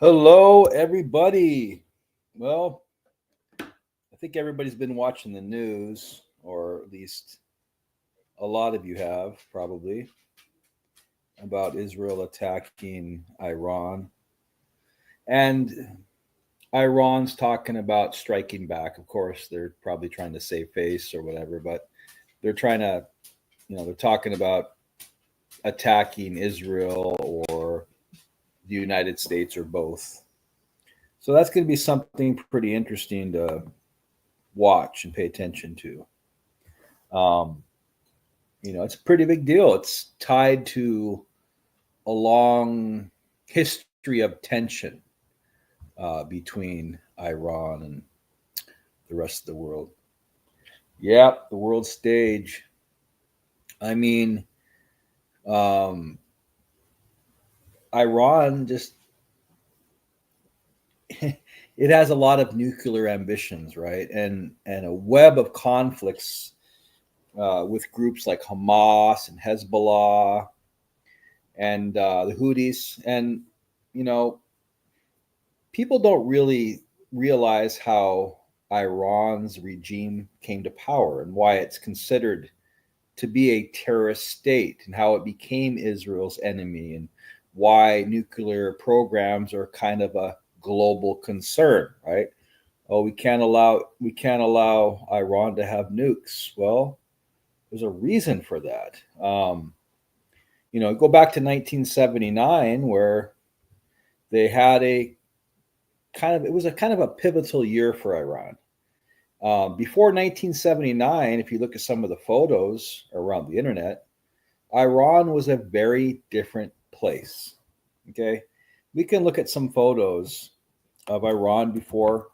Hello, everybody. Well, I think everybody's been watching the news, or at least a lot of you have probably, about Israel attacking Iran. And Iran's talking about striking back. Of course, they're probably trying to save face or whatever, but they're trying to, they're talking about attacking Israel or the United States or both. So that's going to be something pretty interesting to watch and pay attention to. Um, it's a pretty big deal. It's tied to a long history of tension between Iran and the rest of the world. Yeah, the world stage. I mean, um, Iran just it has a lot of nuclear ambitions, right? And a web of conflicts with groups like Hamas and Hezbollah and the Houthis. And, you know, people don't really realize how Iran's regime came to power and why it's considered to be a terrorist state and how it became Israel's enemy and why nuclear programs are kind of a global concern, right? Oh, we can't allow Iran to have nukes. Well, there's a reason for that. Go back to 1979 where they had it was a kind of a pivotal year for Iran. Before 1979, if you look at some of the photos around the internet, Iran was a very different place. Okay. We can look at some photos of Iran before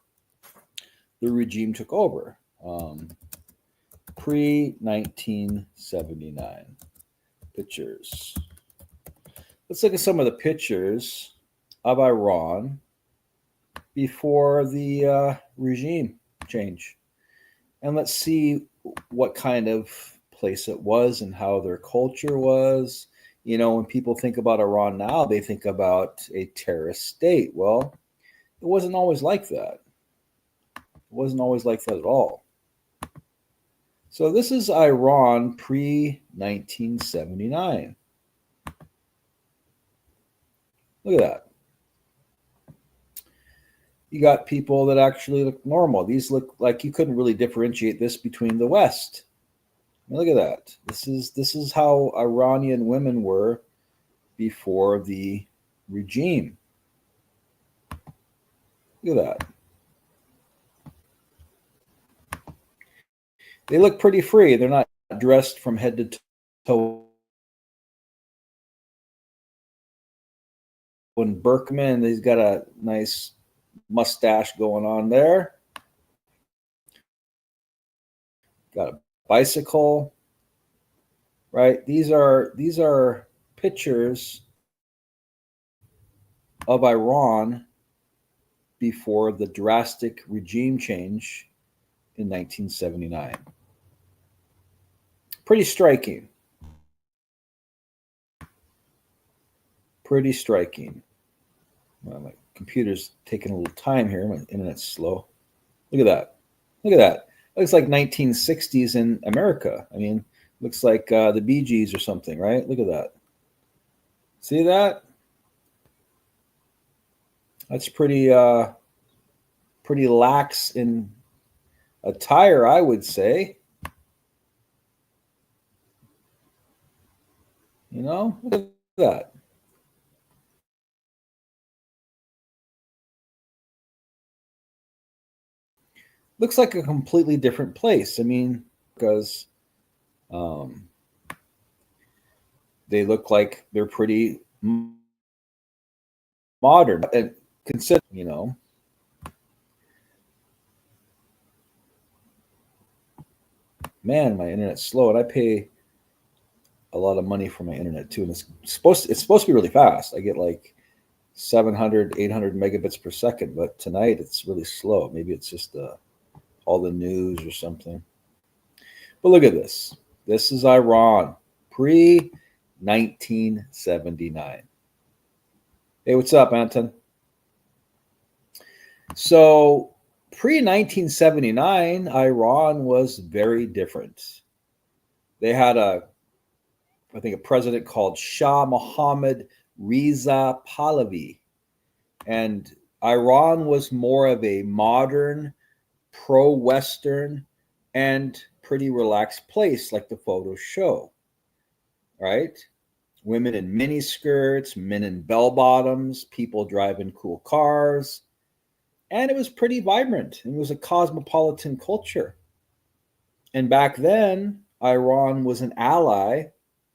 the regime took over, pre 1979 pictures. Let's look at some of the pictures of Iran before the regime change. And let's see what kind of place it was and how their culture was. When people think about Iran now, they think about a terrorist state. Well, it wasn't always like that. It wasn't always like that at all. So this is Iran pre 1979. Look at that. You got people that actually look normal. These look like you couldn't really differentiate this between the West. I mean, look at that. This is how Iranian women were before the regime. Look at that. They look pretty free. They're not dressed from head to toe in Berkman. He's got a nice mustache going on there. Got a bicycle, right? These are pictures of Iran before the drastic regime change in 1979. Pretty striking. Pretty striking. Well, my computer's taking a little time here. My internet's slow. Look at that. Look at that. Looks like 1960s in America. I mean, looks like the Bee Gees or something, right? Look at that. See that? That's pretty lax in attire, I would say. Look at that. Looks like a completely different place. I mean, because they look like they're pretty modern and consider, man, my internet's slow, and I pay a lot of money for my internet too, and it's supposed to be really fast. I get like 700, 800 megabits per second, but tonight it's really slow. Maybe it's just all the news or something. But look at this. This is Iran pre 1979. Hey, what's up, Anton? So pre 1979, Iran was very different. They had I think, a president called Shah Mohammad Reza Pahlavi, and Iran was more of a modern, pro-Western, and pretty relaxed place, like the photos show. Right? Women in mini skirts, men in bell bottoms, people driving cool cars, and it was pretty vibrant. It was a cosmopolitan culture. And back then, Iran was an ally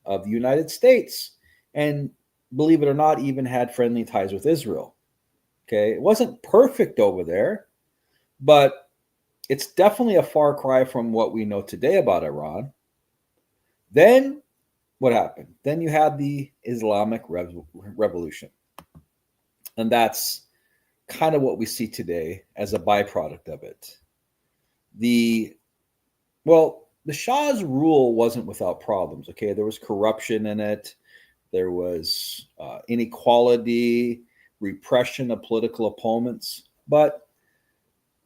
of the United States, and believe it or not, even had friendly ties with Israel. Okay, it wasn't perfect over there, but it's definitely a far cry from what we know today about Iran. Then what happened? Then you had the Islamic Revolution, and that's kind of what we see today as a byproduct of it. The the Shah's rule wasn't without problems. Okay, there was corruption in it. There was inequality, repression of political opponents. But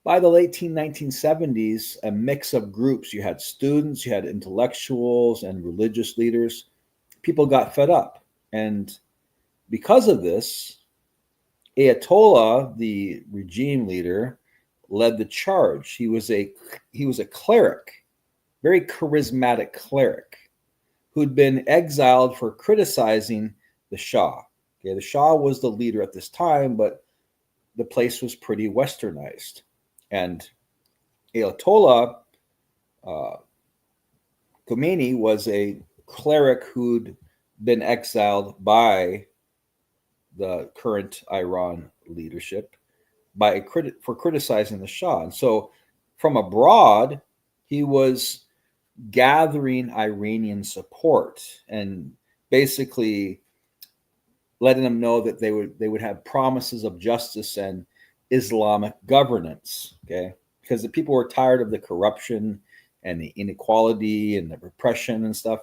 by the late 1970s, a mix of groups. You had students, you had intellectuals, and religious leaders. People got fed up. And because of this, Ayatollah, the regime leader, led the charge. He was a cleric, very charismatic cleric who'd been exiled for criticizing the Shah. Okay, the Shah was the leader at this time, but the place was pretty westernized. And Ayatollah uh, Khomeini was a cleric who'd been exiled by the current Iran leadership for criticizing the Shah. And so from abroad, he was gathering Iranian support and basically letting them know that they would have promises of justice and Islamic governance. Okay, because the people were tired of the corruption and the inequality and the repression and stuff.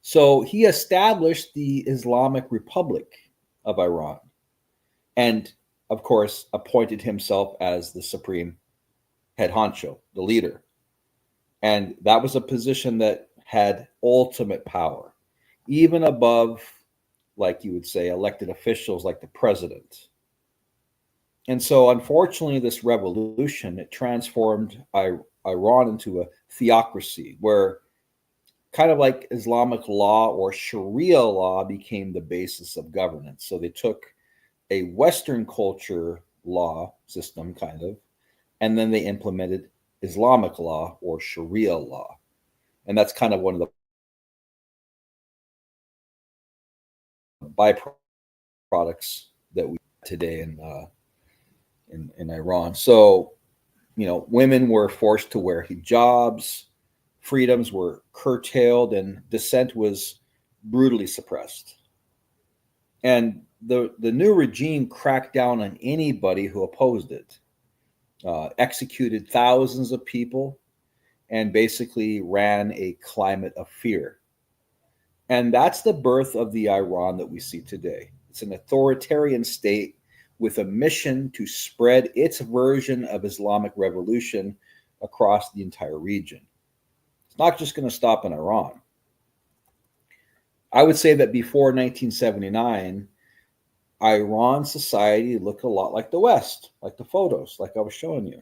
So he established the Islamic Republic of Iran, and of course appointed himself as the supreme head honcho, the leader. And that was a position that had ultimate power, even above, like you would say, elected officials like the president. And so, unfortunately, this revolution, it transformed Iran into a theocracy where kind of like Islamic law or Sharia law became the basis of governance. So they took a Western culture law system, kind of, and then they implemented Islamic law or Sharia law. And that's kind of one of the byproducts that we today in Iran. So, women were forced to wear hijabs, freedoms were curtailed, and dissent was brutally suppressed. And the new regime cracked down on anybody who opposed it, executed thousands of people, and basically ran a climate of fear. And that's the birth of the Iran that we see today. It's an authoritarian state with a mission to spread its version of Islamic revolution across the entire region. It's not just going to stop in Iran. I would say that before 1979, Iran society looked a lot like the West, like the photos, like I was showing you.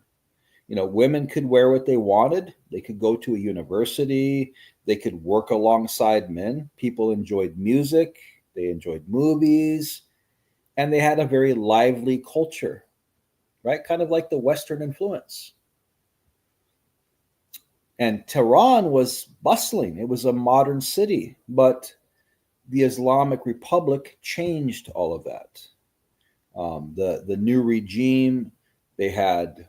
Women could wear what they wanted. They could go to a university. They could work alongside men. People enjoyed music. They enjoyed movies. And they had a very lively culture, right? Kind of like the Western influence. And Tehran was bustling. It was a modern city, but the Islamic Republic changed all of that. The new regime, they had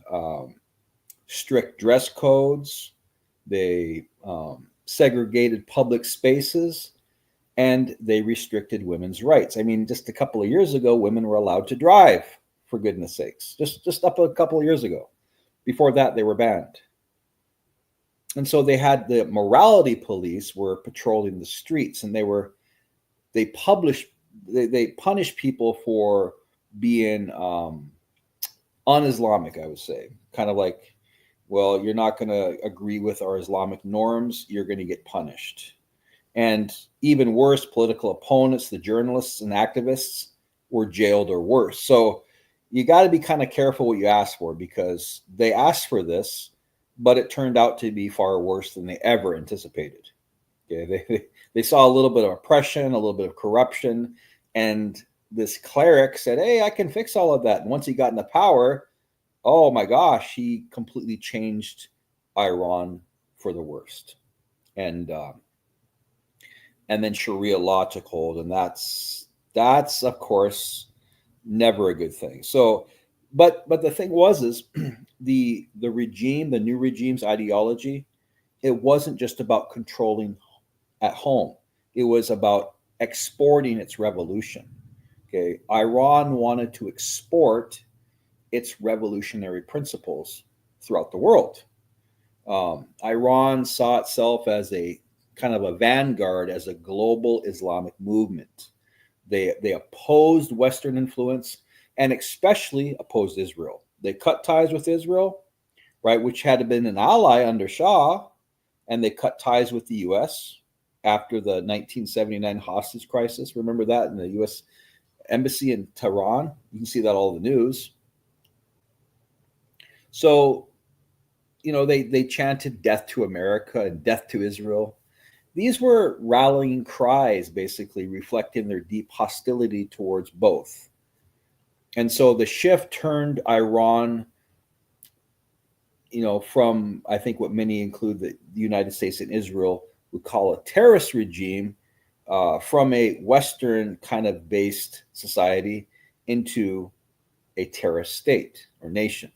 strict dress codes. They segregated public spaces, and they restricted women's rights. I mean, just a couple of years ago, women were allowed to drive, for goodness sakes. Just up a couple of years ago. Before that, they were banned. And so they had the morality police were patrolling the streets, and they punished people for being un-Islamic, I would say. Kind of like, well, you're not going to agree with our Islamic norms, you're going to get punished. And even worse, political opponents, the journalists and activists, were jailed or worse. So you got to be kind of careful what you ask for, because they asked for this, but it turned out to be far worse than they ever anticipated. Okay, they saw a little bit of oppression, a little bit of corruption, and this cleric said, "Hey, I can fix all of that." And once he got into power, oh my gosh, he completely changed Iran for the worst. And then Sharia law took hold, and that's of course never a good thing. So, but the thing was is the regime, the new regime's ideology, it wasn't just about controlling at home. It was about exporting its revolution. Okay, Iran wanted to export its revolutionary principles throughout the world. Iran saw itself as a kind of a vanguard, as a global Islamic movement. They opposed Western influence and especially opposed Israel. They cut ties with Israel, right, which had been an ally under Shah, and they cut ties with the U.S. after the 1979 hostage crisis. Remember that in the U.S. embassy in Tehran? You can see that all in the news. So, they chanted death to America and death to Israel. These were rallying cries, basically reflecting their deep hostility towards both. And so the shift turned Iran, from, I think, what many include the United States and Israel would call a terrorist regime, from a Western kind of based society into a terrorist state or nation.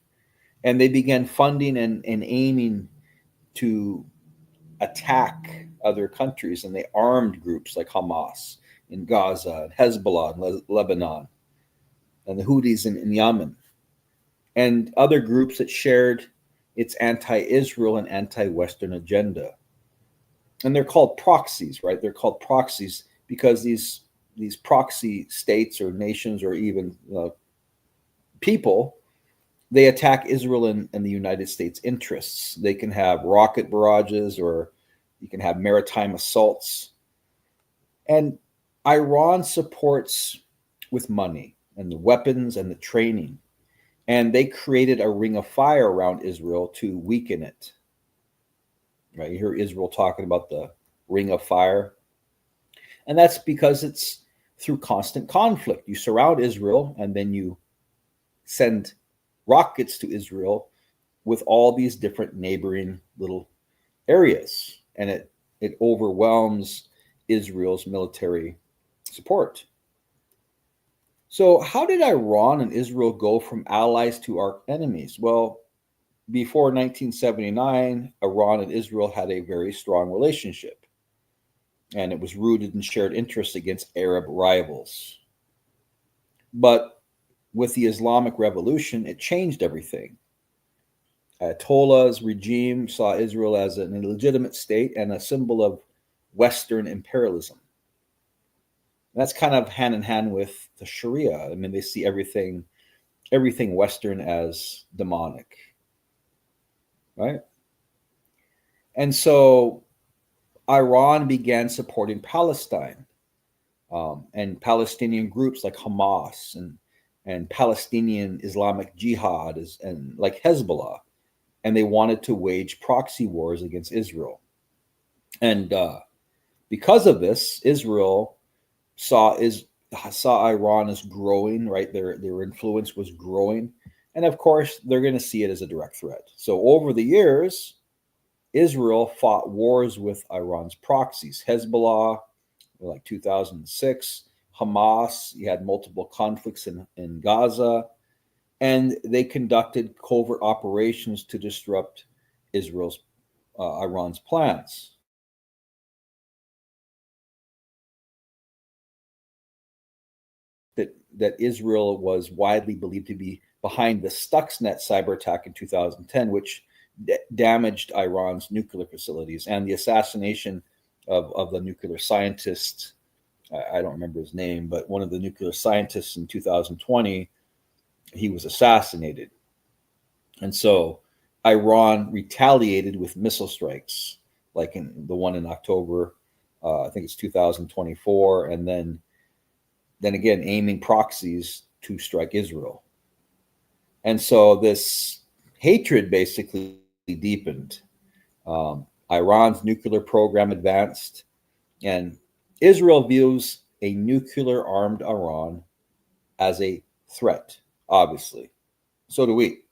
And they began funding and aiming to attack other countries, and they armed groups like Hamas in Gaza, and Hezbollah in Lebanon, and the Houthis in Yemen, and other groups that shared its anti-Israel and anti-Western agenda. And they're called proxies, right? They're called proxies because these proxy states or nations or even people, they attack Israel and the United States interests. They can have rocket barrages, or you can have maritime assaults. And Iran supports with money and the weapons and the training. And they created a ring of fire around Israel to weaken it. Right? You hear Israel talking about the ring of fire. And that's because it's through constant conflict. You surround Israel, and then you send rockets to Israel with all these different neighboring little areas, and it overwhelms Israel's military support. So how did Iran and Israel go from allies to arch enemies? Well, before 1979, Iran and Israel had a very strong relationship, and it was rooted in shared interests against Arab rivals. But with the Islamic Revolution, it changed everything. Ayatollah's regime saw Israel as an illegitimate state and a symbol of Western imperialism. That's kind of hand in hand with the Sharia. I mean, they see everything Western as demonic, right? And so Iran began supporting Palestine, and Palestinian groups like Hamas and Palestinian Islamic Jihad and like Hezbollah, and they wanted to wage proxy wars against Israel. And because of this, Israel saw Iran as growing, right? Their influence was growing, and of course, they're going to see it as a direct threat. So over the years, Israel fought wars with Iran's proxies, Hezbollah, like 2006, Hamas. You had multiple conflicts in Gaza, and they conducted covert operations to disrupt Iran's plans. That Israel was widely believed to be behind the Stuxnet cyber attack in 2010, which damaged Iran's nuclear facilities, and the assassination of the nuclear scientist. I don't remember his name, but one of the nuclear scientists in 2020, he was assassinated. And so Iran retaliated with missile strikes, like in the one in October, I think it's 2024, and then again aiming proxies to strike Israel. And so this hatred basically deepened. Iran's nuclear program advanced, and Israel views a nuclear armed Iran as a threat, obviously. So do we,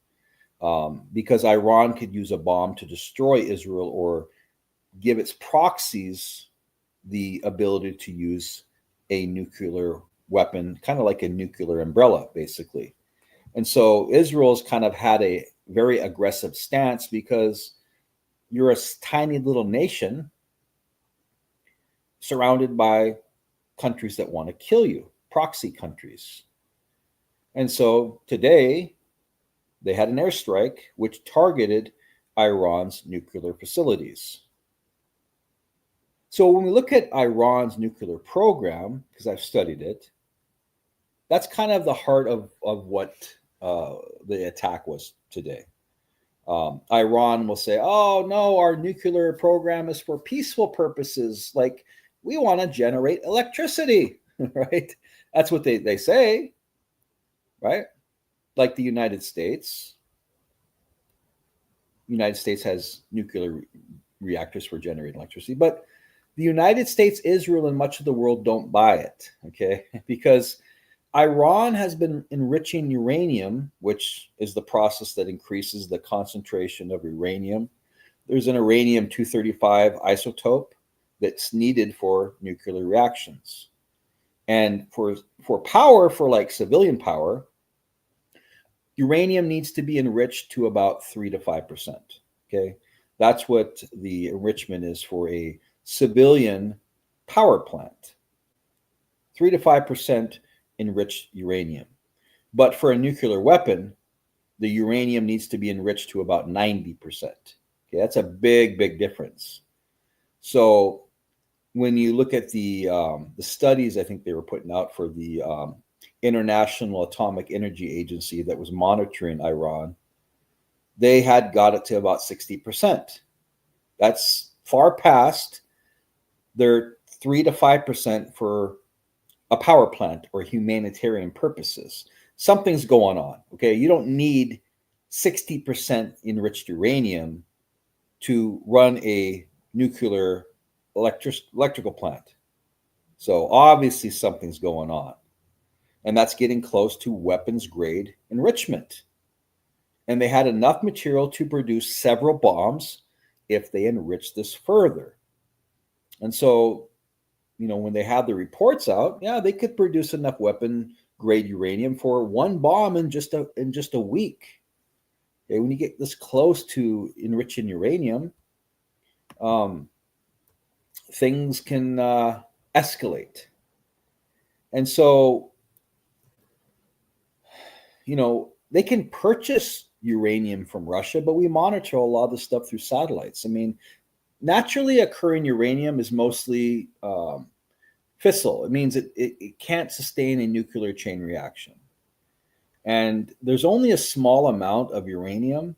because Iran could use a bomb to destroy Israel or give its proxies the ability to use a nuclear weapon, kind of like a nuclear umbrella, basically. And so Israel's kind of had a very aggressive stance because you're a tiny little nation surrounded by countries that want to kill you, proxy countries. And so today they had an airstrike which targeted Iran's nuclear facilities. So when we look at Iran's nuclear program, because I've studied it, that's kind of the heart of what the attack was today. Iran will say, oh, no, our nuclear program is for peaceful purposes. Like, we want to generate electricity, right? That's what they say, right? Like the United States. United States has nuclear reactors for generating electricity, but the United States, Israel, and much of the world don't buy it, okay? Because Iran has been enriching uranium, which is the process that increases the concentration of uranium. There's an uranium 235 isotope that's needed for nuclear reactions. And for power, for like civilian power, uranium needs to be enriched to about 3 to 5%. Okay. That's what the enrichment is for a civilian power plant. 3 to 5% enriched uranium. But for a nuclear weapon, the uranium needs to be enriched to about 90%. Okay, that's a big, big difference. So when you look at the studies, I think they were putting out for the International Atomic Energy Agency that was monitoring Iran, they had got it to about 60%. That's far past their 3 to 5% for a power plant or humanitarian purposes. Something's going on. Okay, you don't need 60% enriched uranium to run a nuclear electrical plant. So obviously something's going on. And that's getting close to weapons grade enrichment. And they had enough material to produce several bombs if they enrich this further. And so, when they have the reports out, yeah, they could produce enough weapon grade uranium for one bomb in just a week. Okay, when you get this close to enriching uranium, things can escalate. And so, they can purchase uranium from Russia, but we monitor a lot of the stuff through satellites. I mean, naturally occurring uranium is mostly fissile. It means it can't sustain a nuclear chain reaction. And there's only a small amount of uranium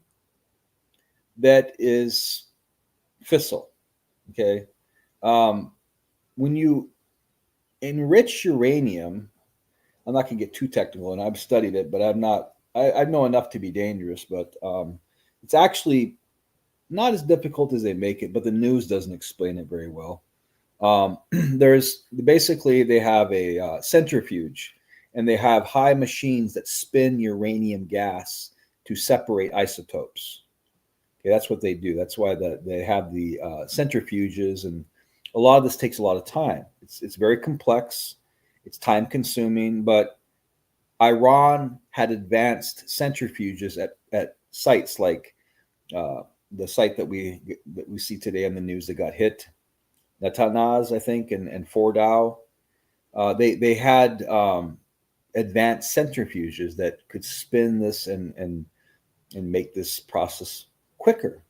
that is fissile. Okay. When you enrich uranium, I'm not going to get too technical, and I've studied it, but I know enough to be dangerous, but it's actually not as difficult as they make it, but the news doesn't explain it very well. There's basically, they have a centrifuge, and they have high machines that spin uranium gas to separate isotopes. Okay, that's what they do. That's why they have the centrifuges, and a lot of this takes a lot of time. It's very complex. It's time consuming, but Iran had advanced centrifuges at sites like the site that we see today in the news that got hit, Natanz, I think, and Fordow. They had advanced centrifuges that could spin this and make this process quicker.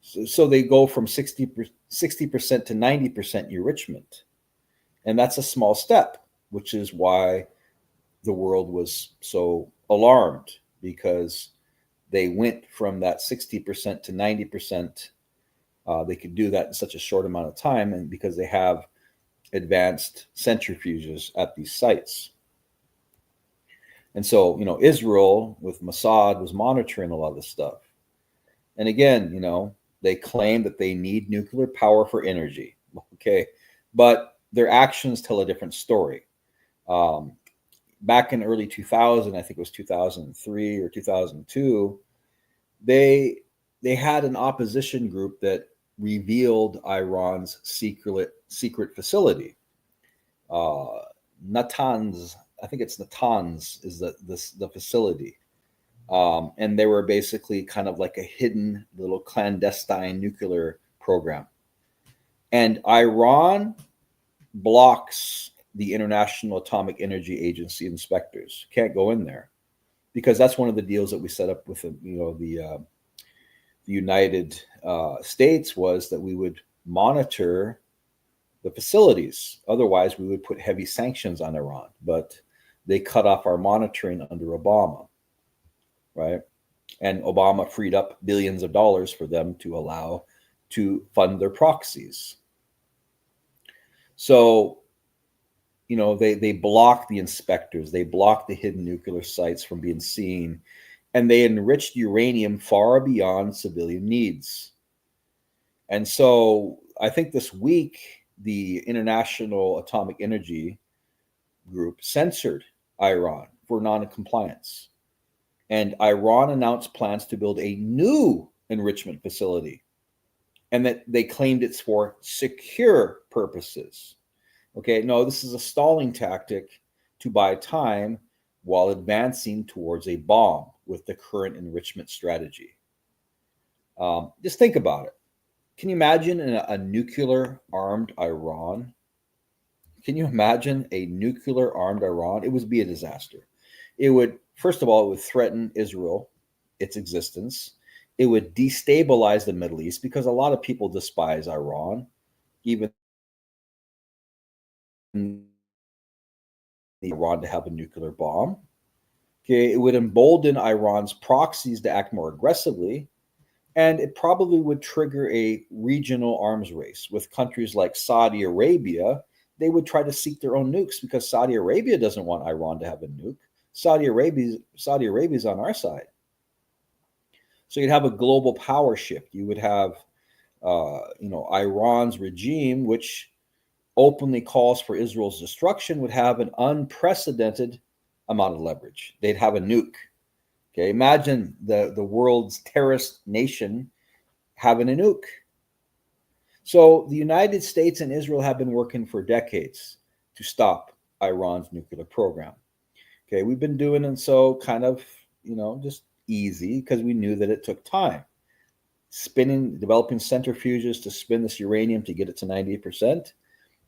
So they go from 60% to 90% enrichment. And that's a small step, which is why the world was so alarmed, because they went from that 60% to 90%. They could do that in such a short amount of time, and because they have advanced centrifuges at these sites. And so, Israel with Mossad was monitoring a lot of this stuff. And again, they claim that they need nuclear power for energy. Okay. But their actions tell a different story. Back in early 2000, I think it was 2003 or 2002, they had an opposition group that revealed Iran's secret facility. Natanz, I think it's Natanz is the facility. And they were basically kind of like a hidden little clandestine nuclear program. And Iran blocks the International Atomic Energy Agency inspectors. Can't go in there because that's one of the deals that we set up with the United States, was that we would monitor the facilities. Otherwise, we would put heavy sanctions on Iran. But they cut off our monitoring under Obama, right? And Obama freed up billions of dollars for them to allow to fund their proxies. So, they blocked the inspectors, they blocked the hidden nuclear sites from being seen, and they enriched uranium far beyond civilian needs. And so I think this week, the International Atomic Energy Group censored Iran for non-compliance. And Iran announced plans to build a new enrichment facility, and that they claimed it's for secure purposes. Okay, no, this is a stalling tactic to buy time while advancing towards a bomb with the current enrichment strategy. Just think about it. Can you imagine a nuclear-armed Iran? Can you imagine a nuclear-armed Iran? It would be a disaster. It would, first of all, it would threaten Israel, its existence. It would destabilize the Middle East because a lot of people despise Iran, even Iran to have a nuclear bomb. Okay, it would embolden Iran's proxies to act more aggressively, and it probably would trigger a regional arms race with countries like Saudi Arabia. They would try to seek their own nukes because Saudi Arabia doesn't want Iran to have a nuke. Saudi Arabia is on our side. So you'd have a global power shift. You would have, Iran's regime, which openly calls for Israel's destruction, would have an unprecedented amount of leverage. They'd have a nuke. Okay, imagine the world's terrorist nation having a nuke. So the United States and Israel have been working for decades to stop Iran's nuclear program. Okay, we've been doing it so kind of, just easy because we knew that it took time. Developing centrifuges to spin this uranium to get it to 98%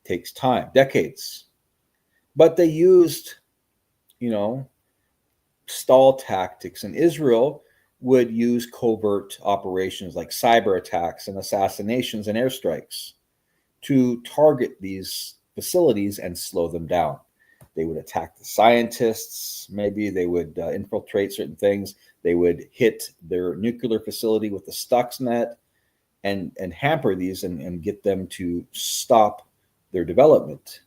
takes time, decades. But they used, stall tactics, and Israel would use covert operations like cyber attacks and assassinations and airstrikes to target these facilities and slow them down. They would attack the scientists. Maybe they would infiltrate certain things. They would hit their nuclear facility with the Stuxnet and hamper these and get them to stop their development.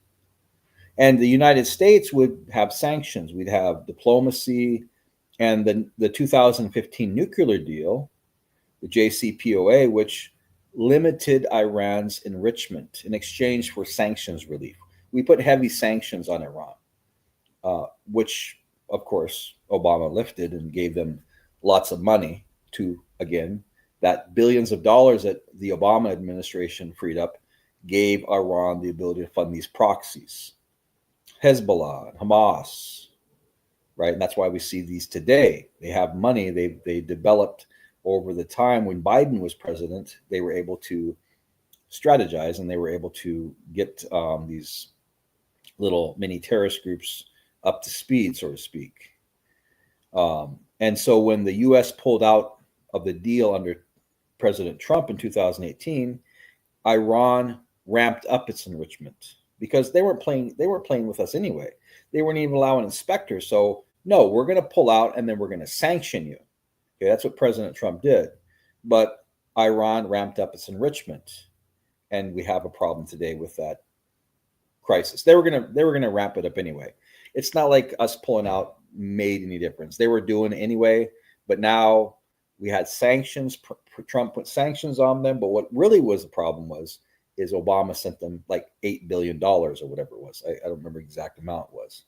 And the United States would have sanctions. We'd have diplomacy, and the 2015 nuclear deal, the JCPOA, which limited Iran's enrichment in exchange for sanctions relief. We put heavy sanctions on Iran, which, of course, Obama lifted and gave them lots of money to, again, that billions of dollars that the Obama administration freed up gave Iran the ability to fund these proxies. Hezbollah, Hamas, right? And that's why we see these today. They have money. They developed over the time when Biden was president. They were able to strategize, and they were able to get these little mini terrorist groups up to speed, so to speak. And so when the U.S. pulled out of the deal under President Trump in 2018, Iran ramped up its enrichment because they weren't playing with us anyway. They weren't even allowing inspectors. So no, we're going to pull out, and then we're going to sanction you. Okay, that's what President Trump did. But Iran ramped up its enrichment, and we have a problem today with that crisis. They were gonna ramp it up anyway. It's not like us pulling out made any difference. They were doing it anyway, but now we had sanctions. Trump put sanctions on them, but what really was the problem is Obama sent them like $8 billion or whatever it was. I don't remember the exact amount it was.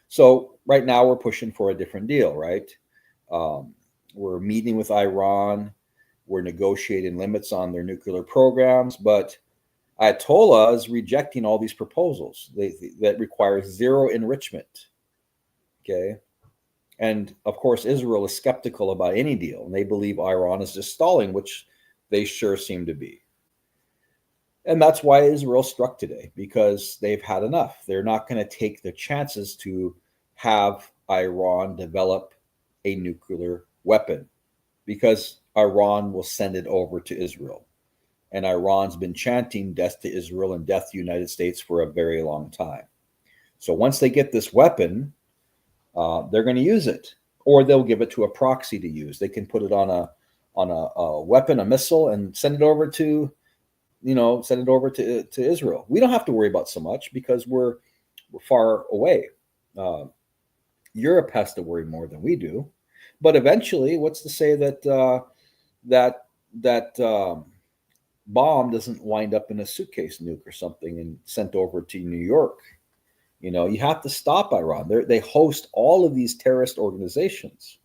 So right now we're pushing for a different deal, right? Um, we're meeting with Iran. We're negotiating limits on their nuclear programs, but Ayatollah is rejecting all these proposals that require zero enrichment. Okay. And of course, Israel is skeptical about any deal, and they believe Iran is just stalling, which they sure seem to be. And that's why Israel struck today, because they've had enough. They're not going to take the chances to have Iran develop a nuclear weapon, because Iran will send it over to Israel. And Iran's been chanting death to Israel and death to the United States for a very long time. So once they get this weapon, they're going to use it, or they'll give it to a proxy to use. They can put it on a weapon, a missile, and send it over to Israel. We don't have to worry about so much because we're far away. Europe has to worry more than we do, but eventually, what's to say that that bomb doesn't wind up in a suitcase nuke or something and sent over to New York? You have to stop Iran. They host all of these terrorist organizations.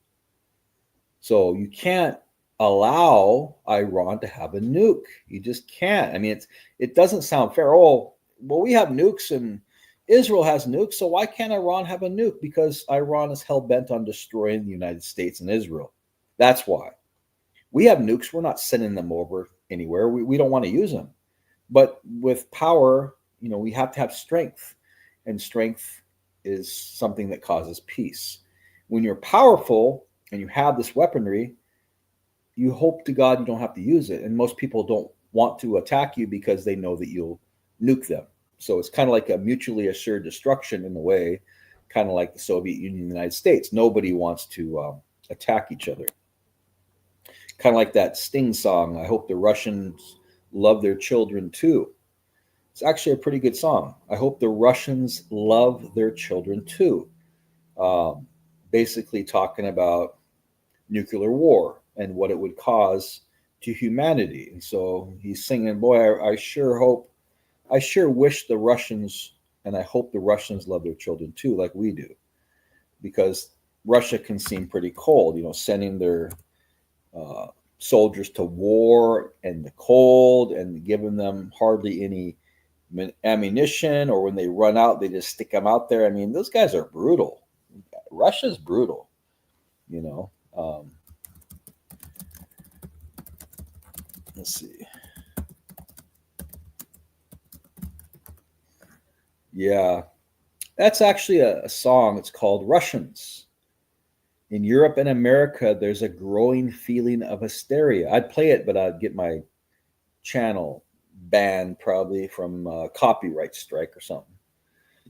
So you can't allow Iran to have a nuke. You just can't. I mean, it doesn't sound fair. Oh, well, we have nukes and Israel has nukes, so why can't Iran have a nuke? Because Iran is hell bent on destroying the United States and Israel. That's why. We have nukes. We're not sending them over anywhere. We don't want to use them. But with power, we have to have strength. And strength is something that causes peace. When you're powerful and you have this weaponry, you hope to God you don't have to use it. And most people don't want to attack you because they know that you'll nuke them. So it's kind of like a mutually assured destruction in a way, kind of like the Soviet Union and the United States. Nobody wants to attack each other. Kind of like that Sting song, I hope the Russians love their children too. It's actually a pretty good song. I hope the Russians love their children too. Basically talking about nuclear war and what it would cause to humanity. And so he's singing, boy, I sure wish the Russians, and I hope the Russians love their children too, like we do. Because Russia can seem pretty cold, sending their soldiers to war in the cold and giving them hardly any ammunition, or when they run out, they just stick them out there. I mean, those guys are brutal. Russia's brutal, let's see. Yeah, that's actually a song. It's called Russians. In Europe and America, there's a growing feeling of hysteria. I'd play it, but I'd get my channel banned probably from copyright strike or something.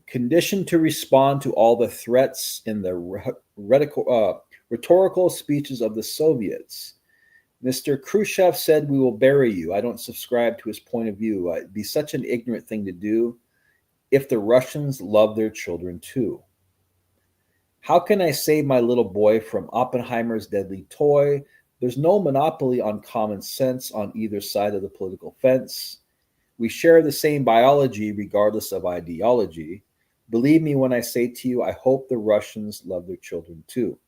Conditioned to respond to all the threats in the rhetorical speeches of the Soviets. Mr. Khrushchev said, "We will bury you." I don't subscribe to his point of view. It'd be such an ignorant thing to do if the Russians love their children too. How can I save my little boy from Oppenheimer's deadly toy? There's no monopoly on common sense on either side of the political fence. We share the same biology regardless of ideology. Believe me when I say to you, I hope the Russians love their children too.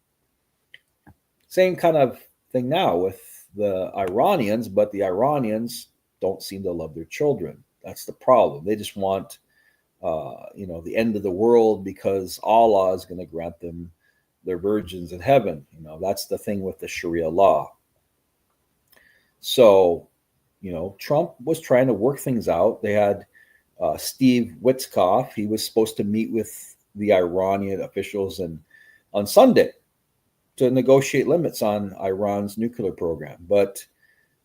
Same kind of thing now with the Iranians, but the Iranians don't seem to love their children. That's the problem. They just want, the end of the world because Allah is going to grant them their virgins in heaven. That's the thing with the Sharia law. So, Trump was trying to work things out. They had Steve Witkoff. He was supposed to meet with the Iranian officials on Sunday to negotiate limits on Iran's nuclear program. But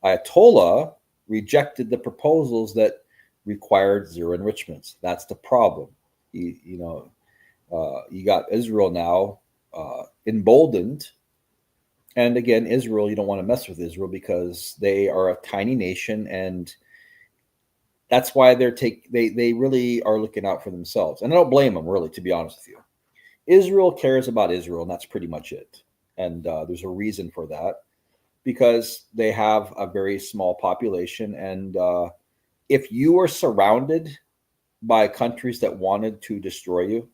Ayatollah rejected the proposals that required zero enrichments. That's the problem. You got Israel now emboldened And again, Israel, you don't want to mess with Israel because they are a tiny nation, and that's why they really are looking out for themselves. And I don't blame them, really, to be honest with you. Israel cares about Israel, and that's pretty much it. And there's a reason for that because they have a very small population. And if you were surrounded by countries that wanted to destroy you,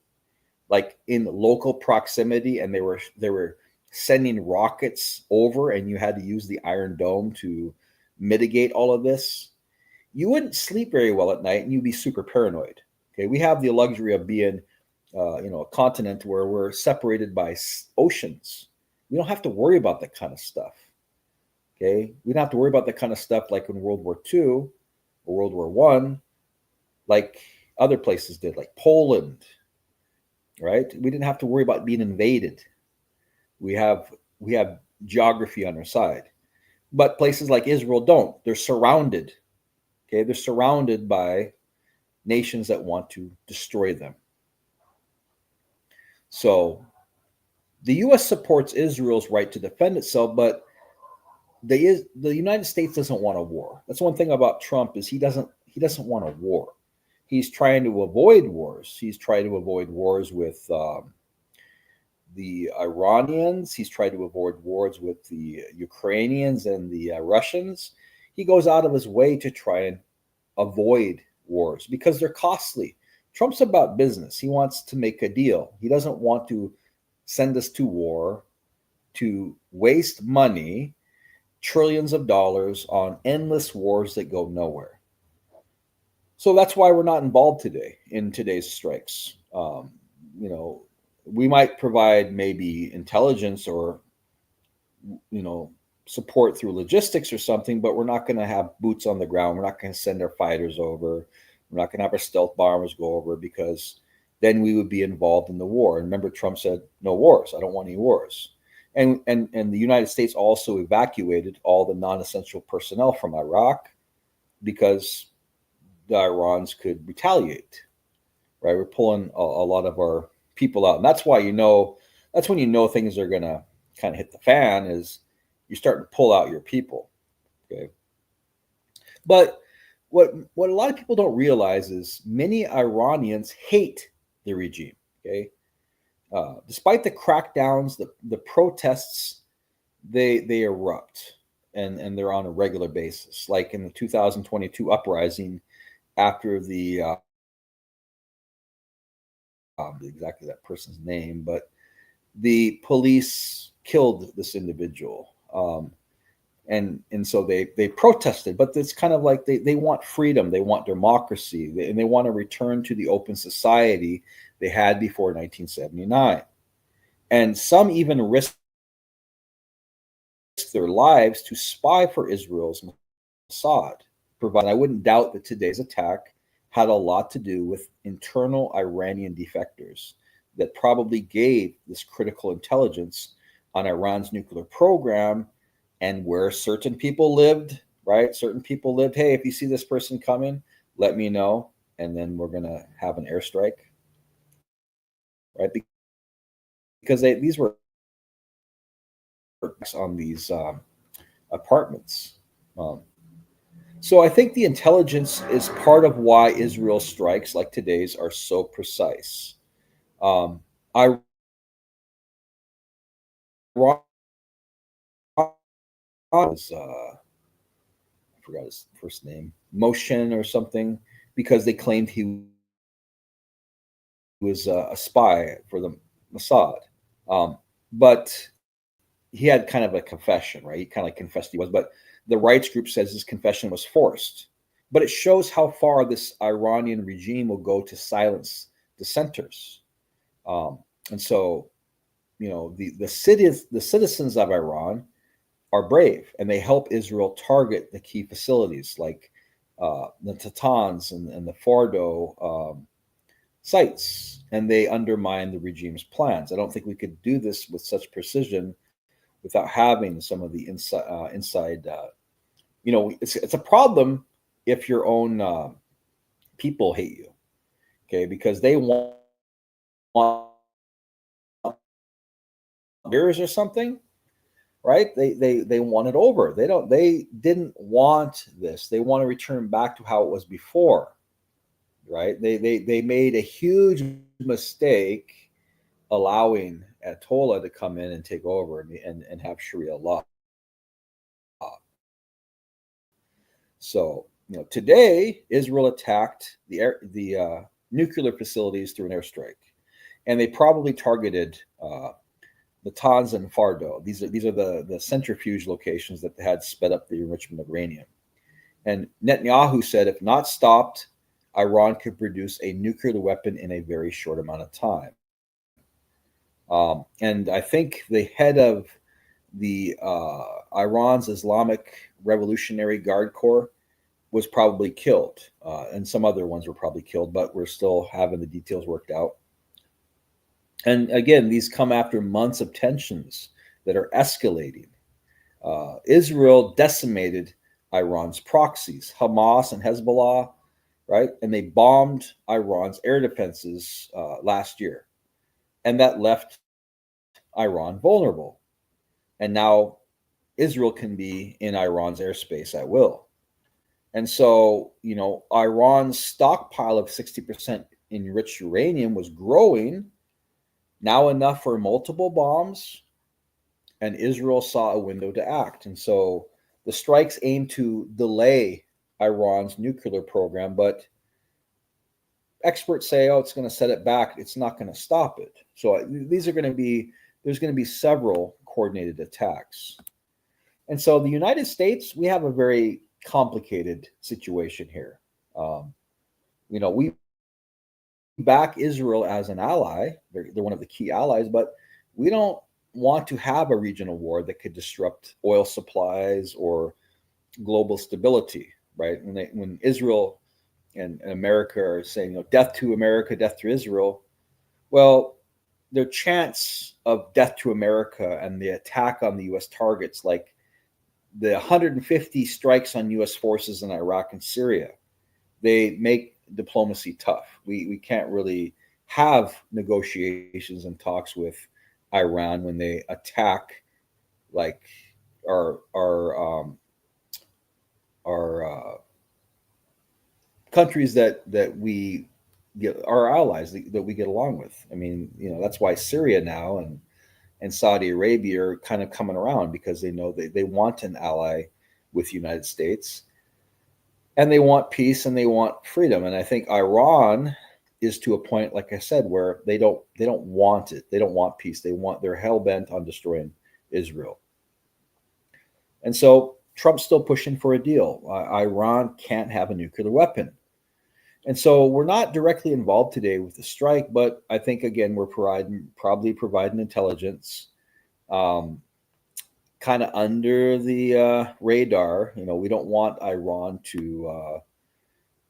like in local proximity, and they were sending rockets over, and you had to use the Iron Dome to mitigate all of this, you wouldn't sleep very well at night, and you'd be super paranoid. Okay, we have the luxury of being, a continent where we're separated by oceans. We don't have to worry about that kind of stuff. Okay, we don't have to worry about that kind of stuff like in World War II or World War One, like other places did, like Poland. Right? We didn't have to worry about being invaded. We have we have geography on our side. But places like Israel don't. They're surrounded. Okay, they're surrounded by nations that want to destroy them. So the U.S. supports Israel's right to defend itself, but the United States doesn't want a war. That's one thing about Trump is he doesn't want a war. He's trying to avoid wars. He's trying to avoid wars with the Iranians. He's tried to avoid wars with the Ukrainians and the Russians. He goes out of his way to try and avoid wars because they're costly. Trump's about business. He wants to make a deal. He doesn't want to send us to war, to waste money, trillions of dollars on endless wars that go nowhere. So that's why we're not involved today in today's strikes. You know, we might provide maybe intelligence or you know support through logistics or something, but we're not going to have boots on the ground. We're not going to send our fighters over. We're not going to have our stealth bombers go over because then we would be involved in the war. And remember, Trump said no wars. I don't want any wars. And the United States also evacuated all the non-essential personnel from Iraq because the Irans could retaliate. Right, we're pulling a lot of our people out, and that's why that's when things are gonna kind of hit the fan is you start to pull out your people. Okay, but what a lot of people don't realize is many Iranians hate the regime. Okay, despite the crackdowns, the protests, they erupt and they're on a regular basis. Like in the 2022 uprising after the exactly that person's name, but the police killed this individual. And so they protested, but it's kind of like they want freedom, they want democracy, and they want to return to the open society they had before 1979. And some even risked their lives to spy for Israel's Mossad. Provide, I wouldn't doubt that today's attack had a lot to do with internal Iranian defectors that probably gave this critical intelligence on Iran's nuclear program and where certain people lived, right? Certain people lived, hey, if you see this person coming, let me know. And then we're going to have an airstrike, right? Because these were on these apartments. Um, so I think the intelligence is part of why Israel strikes like today's are so precise. Iran was I forgot his first name, Motion or something, because they claimed he was a spy for the Mossad. But he had kind of a confession, right? He kind of like confessed he was, but the rights group says his confession was forced. But it shows how far this Iranian regime will go to silence dissenters. And so, the citizens of Iran are brave, and they help Israel target the key facilities like the Tatans and the Fordo sites, and they undermine the regime's plans. I don't think we could do this with such precision without having some of the inside. It's a problem if your own people hate you, okay, because they want beers or something. right? They want it over. They didn't want this. They want to return back to how it was before, right? They made a huge mistake allowing Ayatollah to come in and take over and have Sharia law. So, today Israel attacked the nuclear facilities through an airstrike, and they probably targeted Natanz and Fardo. These are the centrifuge locations that had sped up the enrichment of uranium. And Netanyahu said, if not stopped, Iran could produce a nuclear weapon in a very short amount of time. And I think the head of the Iran's Islamic Revolutionary Guard Corps was probably killed, and some other ones were probably killed, but we're still having the details worked out. And again, these come after months of tensions that are escalating. Israel decimated Iran's proxies, Hamas and Hezbollah, right? And they bombed Iran's air defenses last year. And that left Iran vulnerable. And now Israel can be in Iran's airspace at will. And so, Iran's stockpile of 60% enriched uranium was growing, now enough for multiple bombs, and Israel saw a window to act. And so the strikes aim to delay Iran's nuclear program, but experts say, it's going to set it back. It's not going to stop it. So there's going to be several coordinated attacks. And so the United States, we have a very complicated situation here. We back Israel as an ally. They're one of the key allies, but we don't want to have a regional war that could disrupt oil supplies or global stability, right? When Israel and America are saying, death to America, death to Israel, well, their chance of death to America and the attack on the U.S. targets, like the 150 strikes on U.S. forces in Iraq and Syria, they make diplomacy tough. We can't really have negotiations and talks with Iran when they attack like our countries that we get, our allies that we get along with. I mean, that's why Syria now and Saudi Arabia are kind of coming around, because they know they want an ally with the United States, and they want peace and they want freedom. And I think Iran is to a point, like I said, where they don't want it. They don't want peace. They're hell bent on destroying Israel. And so Trump's still pushing for a deal. Iran can't have a nuclear weapon. And so we're not directly involved today with the strike, but I think, again, we're probably providing intelligence kind of under the radar. We don't want Iran to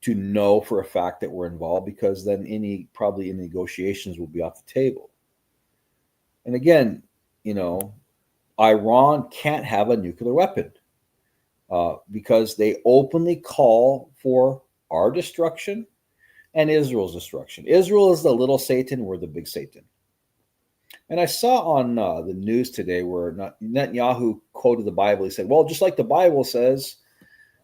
know for a fact that we're involved, because then probably any negotiations will be off the table. And again, Iran can't have a nuclear weapon because they openly call for our destruction and Israel's destruction. Israel is the little Satan, we're the big Satan. And I saw on the news today where Netanyahu quoted the Bible. He said, well, just like the Bible says,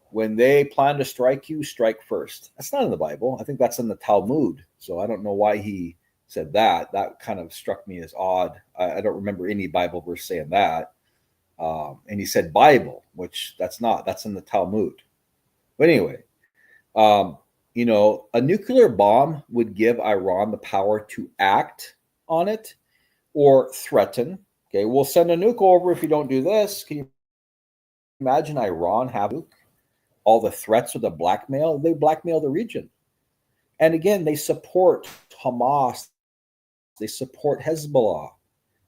when they plan to strike you, strike first. That's not in the Bible. I think that's in the Talmud. So I don't know why he said that. That kind of struck me as odd. I don't remember any Bible verse saying that. And he said Bible, which that's in the Talmud. But anyway, a nuclear bomb would give Iran the power to act on it or threaten. Okay, we'll send a nuke over if you don't do this. Can you imagine Iran have a nuke? All the threats or the blackmail? They blackmail the region. And again, they support Hamas. They support Hezbollah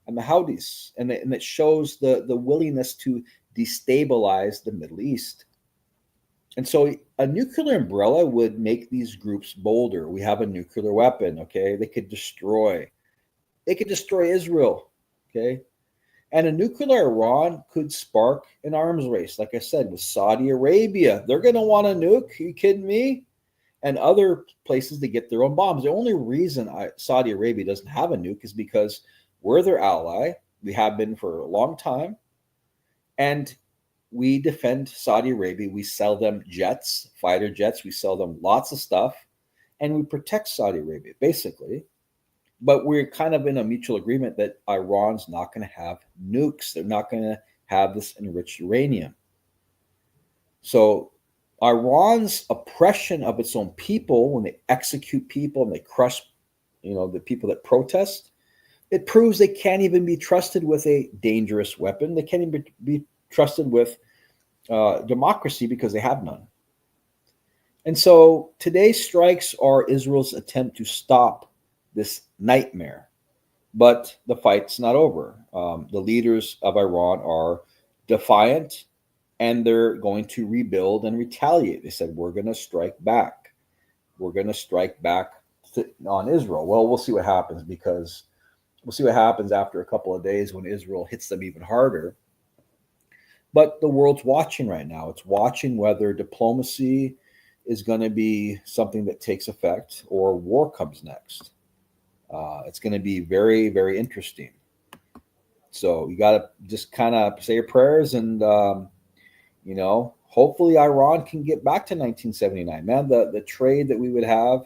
and the Houthis. And it shows the willingness to destabilize the Middle East. And so a nuclear umbrella would make these groups bolder. We have a nuclear weapon, okay? They could destroy Israel, okay? And a nuclear Iran could spark an arms race, like I said, with Saudi Arabia. They're going to want a nuke. Are you kidding me? And other places to get their own bombs. The only reason Saudi Arabia doesn't have a nuke is because we're their ally. We have been for a long time. And we defend Saudi Arabia. We sell them jets, fighter jets. We sell them lots of stuff, and we protect Saudi Arabia, basically. But we're kind of in a mutual agreement that Iran's not going to have nukes. They're not going to have this enriched uranium. So Iran's oppression of its own people, when they execute people and they crush, the people that protest, it proves they can't even be trusted with a dangerous weapon. They can't even be trusted with democracy because they have none. And so today's strikes are Israel's attempt to stop this nightmare. But the fight's not over. The leaders of Iran are defiant, and they're going to rebuild and retaliate. They said, we're going to strike back. We're going to strike back on Israel. Well, we'll see what happens, because we'll see what happens after a couple of days when Israel hits them even harder. But the world's watching right now. It's watching whether diplomacy is going to be something that takes effect or war comes next. It's going to be very, very interesting. So you got to just kind of say your prayers, and hopefully Iran can get back to 1979. Man, the trade that we would have,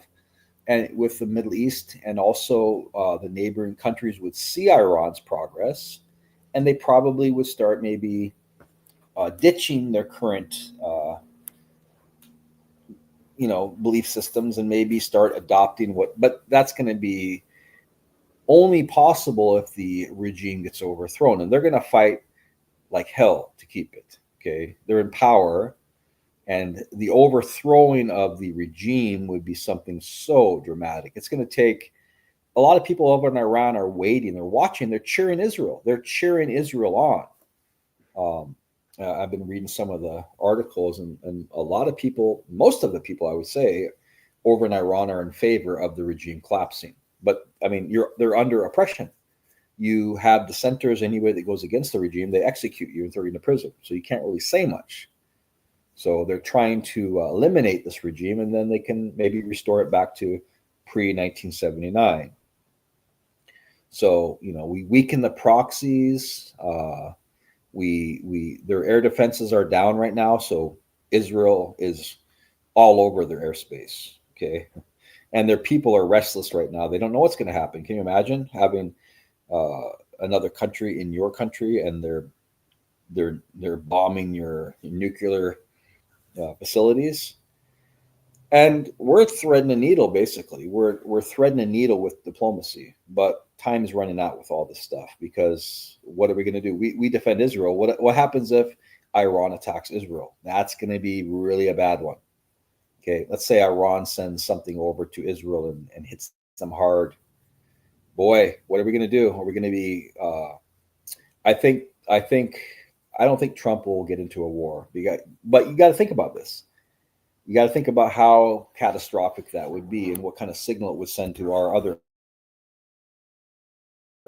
and with the Middle East, and also the neighboring countries would see Iran's progress, and they probably would start maybe ditching their current belief systems, and maybe start adopting but that's going to be only possible if the regime gets overthrown, and they're going to fight like hell to keep it. Okay, they're in power, and the overthrowing of the regime would be something so dramatic. It's going to take a lot of people over in Iran are waiting, they're watching, they're cheering Israel. They're cheering Israel on. I've been reading some of the articles, and a lot of people, most of the people, I would say, over in Iran are in favor of the regime collapsing. But I mean, they're under oppression. You have dissenters, anyway that goes against the regime, they execute you and throw you into prison. So you can't really say much. So they're trying to eliminate this regime, and then they can maybe restore it back to pre-1979. So we weaken the proxies. Their air defenses are down right now, so Israel is all over their airspace. Okay, and their people are restless right now. They don't know what's going to happen. Can you imagine having another country in your country, and they're bombing your nuclear facilities? And we're threading a needle, basically. We're threading a needle with diplomacy, but time is running out with all this stuff, because what are we going to do? We defend Israel. What happens if Iran attacks Israel? That's going to be really a bad one. Okay, let's say Iran sends something over to Israel and hits them hard. Boy, what are we going to do? Are we going to be? I don't think Trump will get into a war. But you got to think about this. You got to think about how catastrophic that would be, and what kind of signal it would send to our other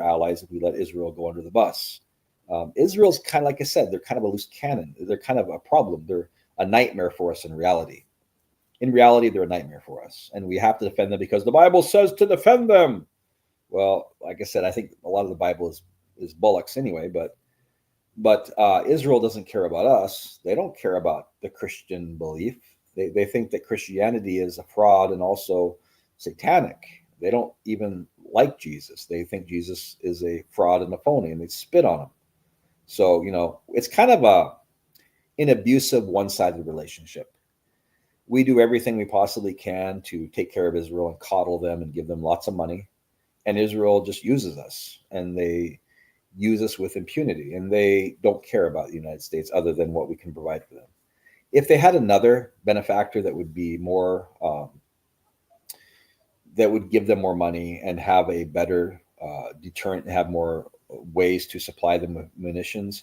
allies if we let Israel go under the bus. Israel's kind of, like I said, they're kind of a loose cannon. They're kind of a problem. They're a nightmare for us in reality. In reality, they're a nightmare for us, and we have to defend them because the Bible says to defend them. Well, like I said, I think a lot of the Bible is bullocks anyway, but Israel doesn't care about us. They don't care about the Christian belief. They think that Christianity is a fraud and also satanic. They don't even like Jesus. They think Jesus is a fraud and a phony, and they spit on him. So, it's kind of an abusive, one-sided relationship. We do everything we possibly can to take care of Israel and coddle them and give them lots of money. And Israel just uses us, and they use us with impunity, and they don't care about the United States other than what we can provide for them. If they had another benefactor that would be more, that would give them more money and have a better deterrent, have more ways to supply them with munitions,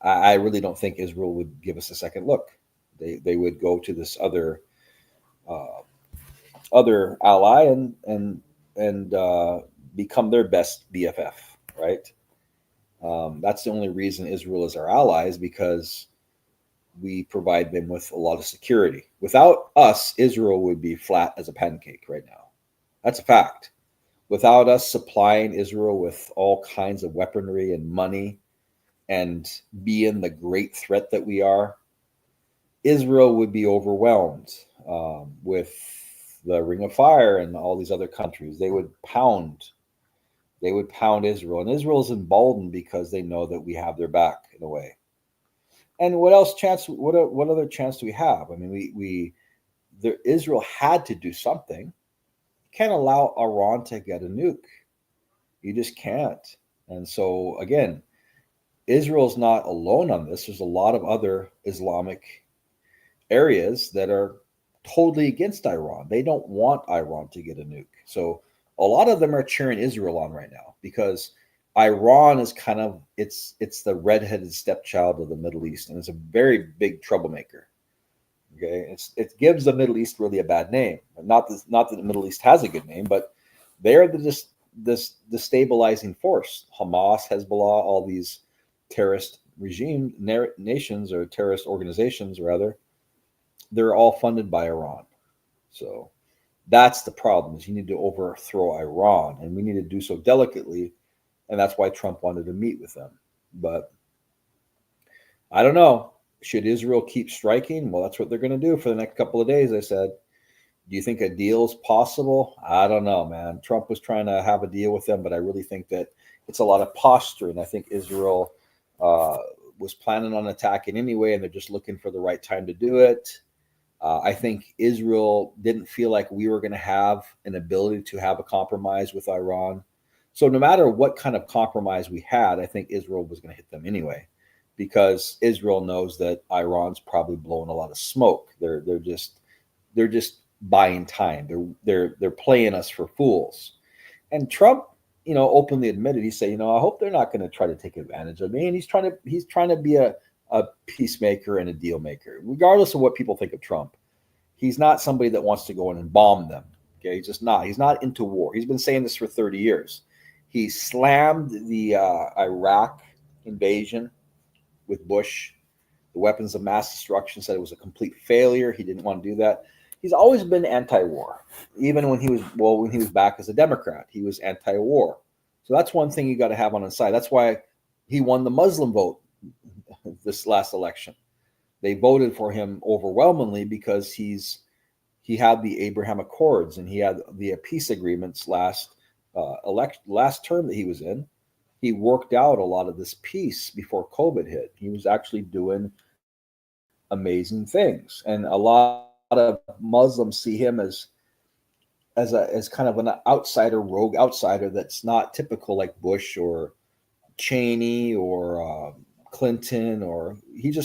I really don't think Israel would give us a second look. They would go to this other ally and become their best BFF, right? That's the only reason Israel is our ally, is because we provide them with a lot of security. Without us, Israel would be flat as a pancake right now. That's a fact. Without us supplying Israel with all kinds of weaponry and money, and being the great threat that we are, Israel would be overwhelmed with the Ring of Fire and all these other countries. They would pound Israel, and Israel is emboldened because they know that we have their back in a way. And what else chance? What other chance do we have? I mean, Israel had to do something. You can't allow Iran to get a nuke. You just can't. And so again, Israel's not alone on this. There's a lot of other Islamic areas that are totally against Iran. They don't want Iran to get a nuke. So a lot of them are cheering Israel on right now because Iran is kind of it's the redheaded stepchild of the Middle East, and it's a very big troublemaker. Okay, it gives the Middle East really a bad name. Not that the Middle East has a good name, but they are this destabilizing force. Hamas, Hezbollah, all these terrorist nations or terrorist organizations rather, they're all funded by Iran. So that's the problem, is you need to overthrow Iran, and we need to do so delicately, and that's why Trump wanted to meet with them. But I don't know. Should Israel keep striking? Well, that's what they're going to do for the next couple of days, I said. Do you think a deal is possible? I don't know, man. Trump was trying to have a deal with them, but I really think that it's a lot of posturing. I think Israel was planning on attacking anyway, and they're just looking for the right time to do it. I think Israel didn't feel like we were going to have an ability to have a compromise with Iran. So no matter what kind of compromise we had, I think Israel was going to hit them anyway, because Israel knows that Iran's probably blowing a lot of smoke. They're just buying time. They're playing us for fools. And Trump, openly admitted, he said, I hope they're not going to try to take advantage of me. And he's trying to be a peacemaker and a deal maker, regardless of what people think of Trump. He's not somebody that wants to go in and bomb them. Okay, he's just not. He's not into war. He's been saying this for 30 years. He slammed the Iraq invasion with Bush, the weapons of mass destruction, said it was a complete failure. He didn't want to do that. He's always been anti-war, even when he was back as a Democrat, he was anti-war. So that's one thing you got to have on his side. That's why he won the Muslim vote this last election. They voted for him overwhelmingly because he had the Abraham Accords and he had the peace agreements last term that he was in. He worked out a lot of this peace before COVID hit. He was actually doing amazing things, and a lot of Muslims see him as kind of an outsider, rogue outsider that's not typical like Bush or Cheney or Clinton, or he's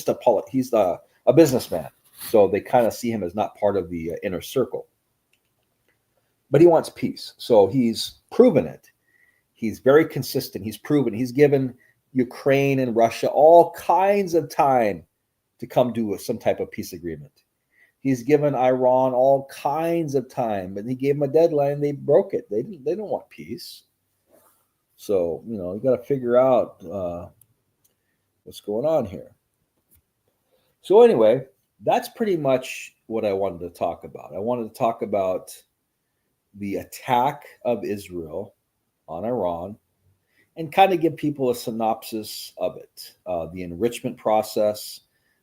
a businessman. So they kind of see him as not part of the inner circle. But he wants peace. So he's proven it. He's very consistent. He's proven. He's given Ukraine and Russia all kinds of time to come to some type of peace agreement. He's given Iran all kinds of time, but he gave them a deadline. They broke it. They don't want peace. So, you got to figure out what's going on here. So anyway, that's pretty much what I wanted to talk about. I wanted to talk about the attack of Israel on Iran and kind of give people a synopsis of it. The enrichment process,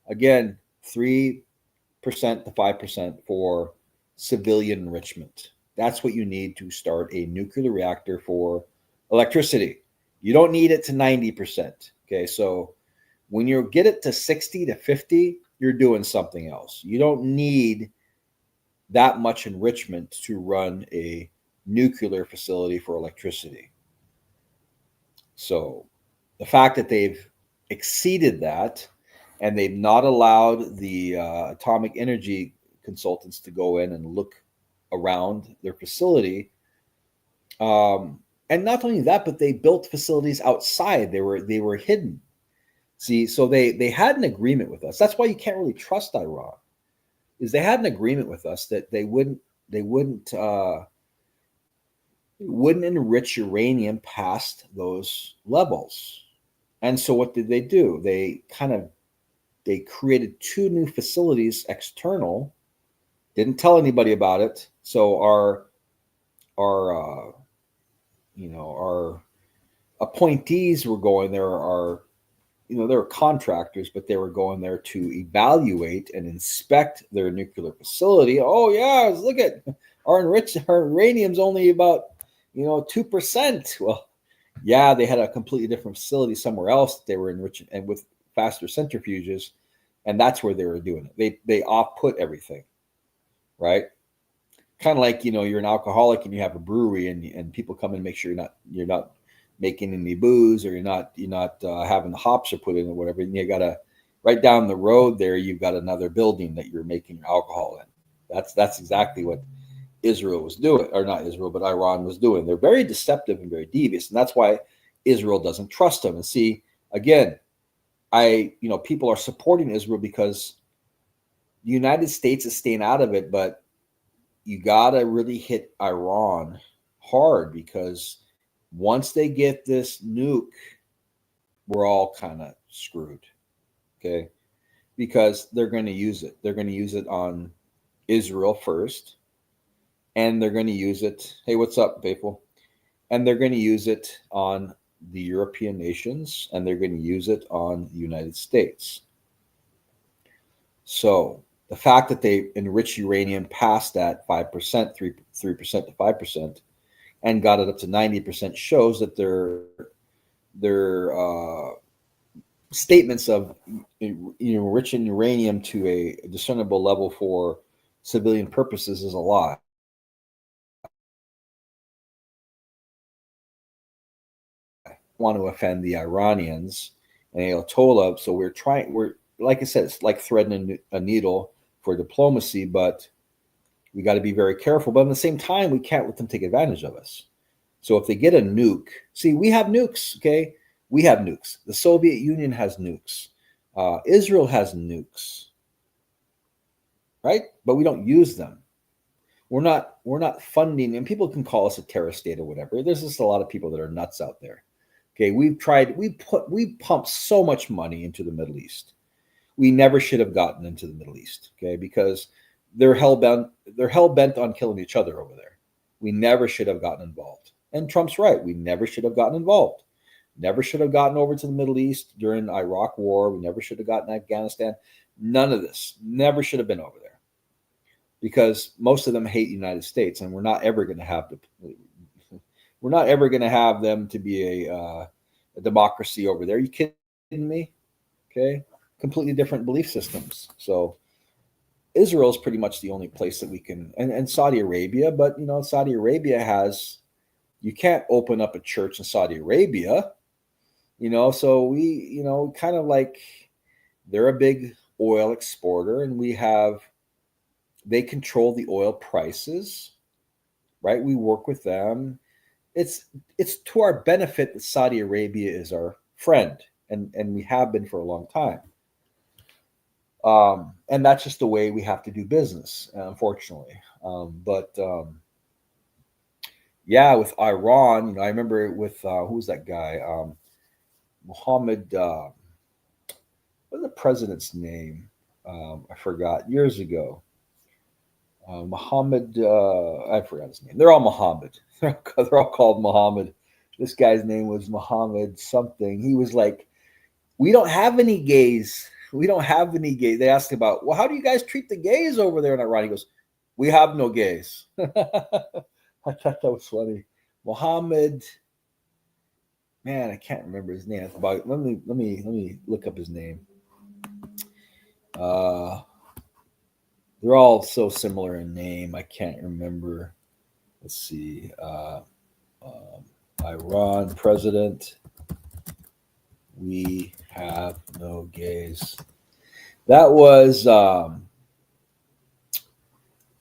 again, 3% to 5% for civilian enrichment. That's what you need to start a nuclear reactor for electricity. You don't need it to 90%. Okay, so when you get it to 60 to 50, you're doing something else. You don't need that much enrichment to run a nuclear facility for electricity. So the fact that they've exceeded that and they've not allowed the atomic energy consultants to go in and look around their facility, and not only that, but they built facilities outside. They were hidden. See, so they had an agreement with us. That's why you can't really trust Iran. Is they had an agreement with us that they wouldn't enrich uranium past those levels. And so what did they do? They created 2 new facilities external, didn't tell anybody about it. So our appointees were going there, our they were contractors, but they were going there to evaluate and inspect their nuclear facility. Oh yeah, look at our uranium's only about 2%. Well, yeah, they had a completely different facility somewhere else that they were enriching and with faster centrifuges, and that's where they were doing it. They off put everything, right? Kind of like you're an alcoholic and you have a brewery and people come and make sure you're not making any booze, or you're not having the hops are put in or whatever. And you got to right down the road there, you've got another building that you're making your alcohol in. That's exactly what Israel was doing, or not Israel, but Iran was doing. They're very deceptive and very devious, and that's why Israel doesn't trust them. And see, again, people are supporting Israel because the United States is staying out of it, but you gotta really hit Iran hard, because once they get this nuke, we're all kind of screwed. Okay, because they're going to use it. They're going to use it on Israel first, and they're going to use it. Hey, what's up, faithful? And they're going to use it on the European nations, and they're going to use it on the United States. So the fact that they enrich uranium past that 5%, 3% to 5%, and got it up to 90% shows that their statements of enriching uranium to a discernible level for civilian purposes is a lie. Want to offend the Iranians and Ayatollah, so we're like I said, it's like threading a needle for diplomacy, but we got to be very careful. But at the same time, we can't let them take advantage of us. So if they get a nuke, see, we have nukes, okay? We have nukes. The Soviet Union has nukes. Israel has nukes, right? But we don't use them. We're not funding, and people can call us a terrorist state or whatever. There's just a lot of people that are nuts out there. Okay, we pumped so much money into the Middle East. We never should have gotten into the Middle East, okay? Because they're hell bent on killing each other over there. We never should have gotten involved. And Trump's right. We never should have gotten involved. Never should have gotten over to the Middle East during the Iraq War. We never should have gotten Afghanistan. None of this. Never should have been over there, because most of them hate the United States, and we're not ever going to have them to be a democracy over there. Are you kidding me? Okay, completely different belief systems. So Israel is pretty much the only place that we can, and Saudi Arabia. But Saudi Arabia you can't open up a church in Saudi Arabia. So we, kind of like, they're a big oil exporter, and they control the oil prices, right? We work with them. It's to our benefit that Saudi Arabia is our friend, and we have been for a long time. And that's just the way we have to do business, unfortunately. Yeah, with Iran, I remember with who was that guy? Mohammed, what's the president's name? I forgot, years ago. Muhammad, I forgot his name. They're all Muhammad. They're all called Muhammad. This guy's name was Muhammad something. He was like, we don't have any gays. We don't have any gays. They asked about, well, how do you guys treat the gays over there in Iran? He goes, we have no gays. I thought that was funny. Muhammad, man, I can't remember his name. Let me look up his name. They're all so similar in name. I can't remember. Let's see. Iran president. We have no gays. That was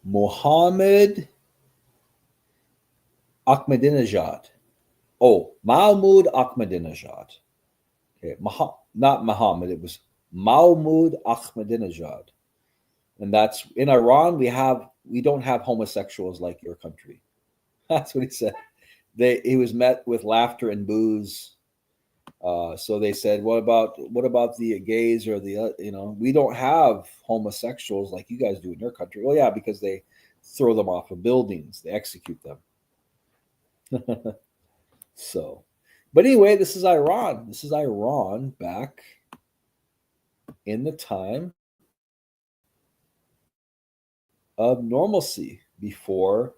Mohammed Ahmadinejad. Oh, Mahmoud Ahmadinejad. Okay, not Muhammad. It was Mahmoud Ahmadinejad. And that's in Iran. We don't have homosexuals like your country. That's what he said. He was met with laughter and boos. So they said, what about the gays or we don't have homosexuals like you guys do in your country. Well, yeah, because they throw them off of buildings, they execute them. So, but anyway, this is Iran. This is Iran back in the time of normalcy before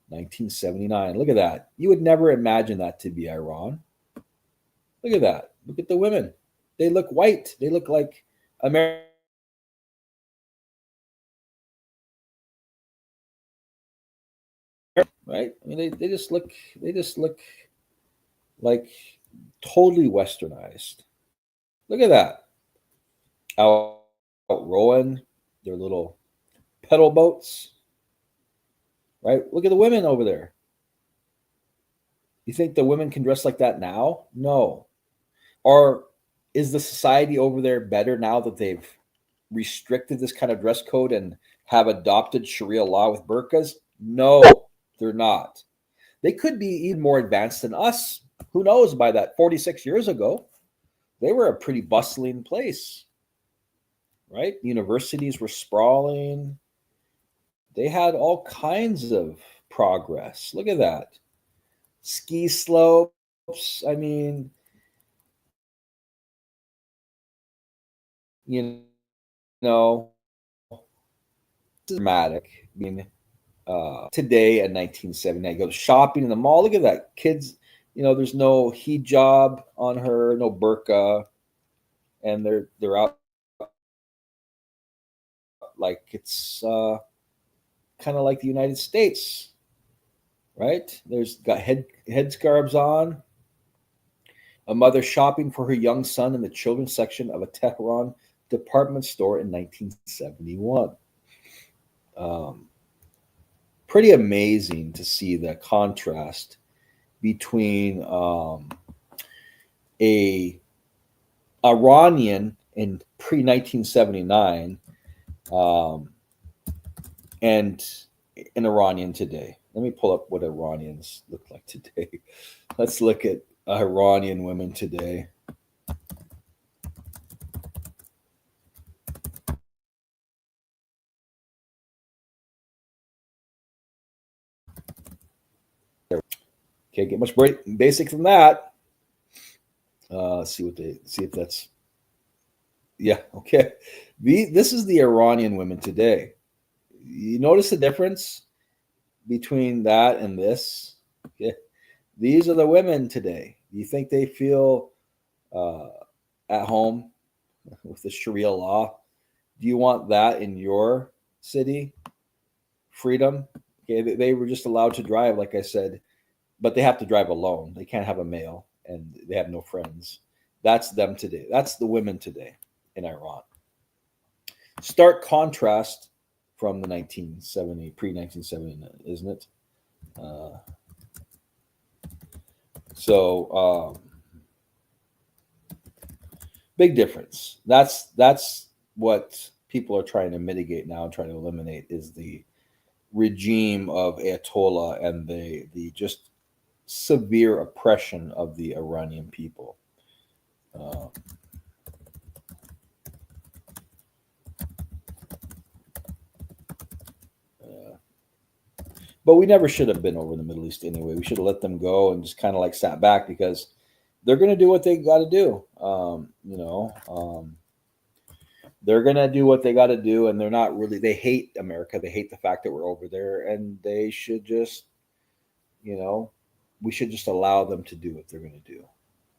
1979. Look at that. You would never imagine that to be Iran. Look at that. Look at the women. They look white. They look like American, right? I mean, they just look like totally westernized. Look at that. Out rowing their little pedal boats, right? Look at the women over there. You think the women can dress like that now? No. Or is the society over there better now that they've restricted this kind of dress code and have adopted Sharia law with burqas? No, they're not. They could be even more advanced than us. Who knows? By that 46 years ago, they were a pretty bustling place, right? Universities were sprawling. They had all kinds of progress. Look at that. Ski slopes. I mean, you know, dramatic. I mean, today at 1979, go shopping in the mall. Look at that. Kids, there's no hijab on her, no burqa, and they're out like it's kind of like the United States, right? There's got headscarves on. A mother shopping for her young son in the children's section of a Tehran department store in 1971. Um, Pretty amazing to see the contrast between a Iranian in pre 1979 and an Iranian today. Let me pull up what Iranians look like today. Let's look at Iranian women today. Can't get much basic than that. See if that's yeah, okay. This is the Iranian women today. You notice the difference between that and this? Okay. These are the women today. You think they feel uh, at home with the Sharia law? Do you want that in your city? Freedom? Okay, they were just allowed to drive, like I said, but they have to drive alone. They can't have a male, and they have no friends. That's them today. That's the women today in Iran. Stark contrast from the 1970, pre 1970, isn't it? Uh, so big difference. That's what people are trying to mitigate now, trying to eliminate is the regime of Ayatollah and the just severe oppression of the Iranian people. Uh, uh, but we never should have been over in the Middle East anyway. We should have let them go and just kind of like sat back because they're going to do what they got to do. They're going to do what they got to do, and they're not really. They hate America. They hate the fact that we're over there, and they should just, you know, we should just allow them to do what they're going to do.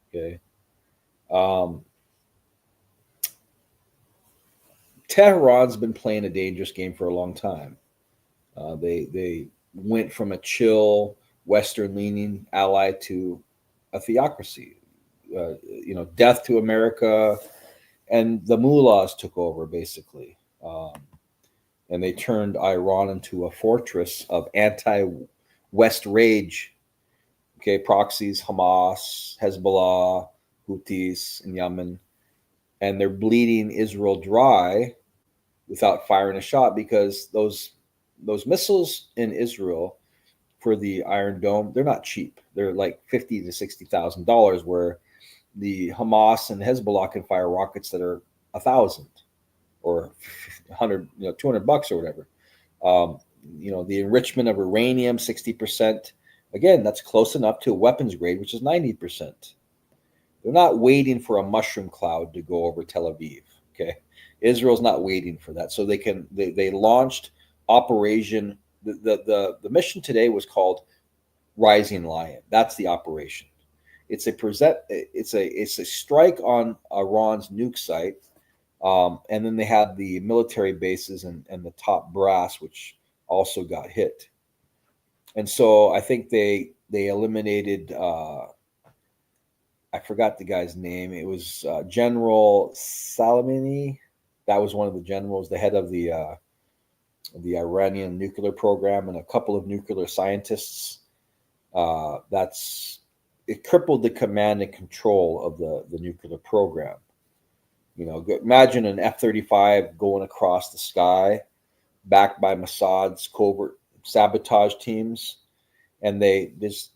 Okay. Um, Tehran's been playing a dangerous game for a long time. They went from a chill, Western leaning ally to a theocracy. Death to America, and the mullahs took over basically, and they turned Iran into a fortress of anti-West rage. Okay, proxies, Hamas, Hezbollah, Houthis in Yemen, and they're bleeding Israel dry without firing a shot because those missiles in Israel for the Iron Dome, they're not cheap. They're like $50,000 to $60,000, where the Hamas and Hezbollah can fire rockets that are 1,000 or 100, $200 or whatever. The enrichment of uranium, 60%. Again, that's close enough to a weapons grade, which is 90%. They're not waiting for a mushroom cloud to go over Tel Aviv. Okay, Israel's not waiting for that, so they launched Operation. The mission today was called Rising Lion. That's the operation. It's a strike on Iran's nuke site, and then they had the military bases and the top brass, which also got hit. And so I think they eliminated. I forgot the guy's name. It was General Salamini. That was one of the generals, the head of the Iranian nuclear program, and a couple of nuclear scientists. That's it crippled the command and control of the nuclear program. Imagine an F-35 going across the sky, backed by Mossad's covert sabotage teams, and they just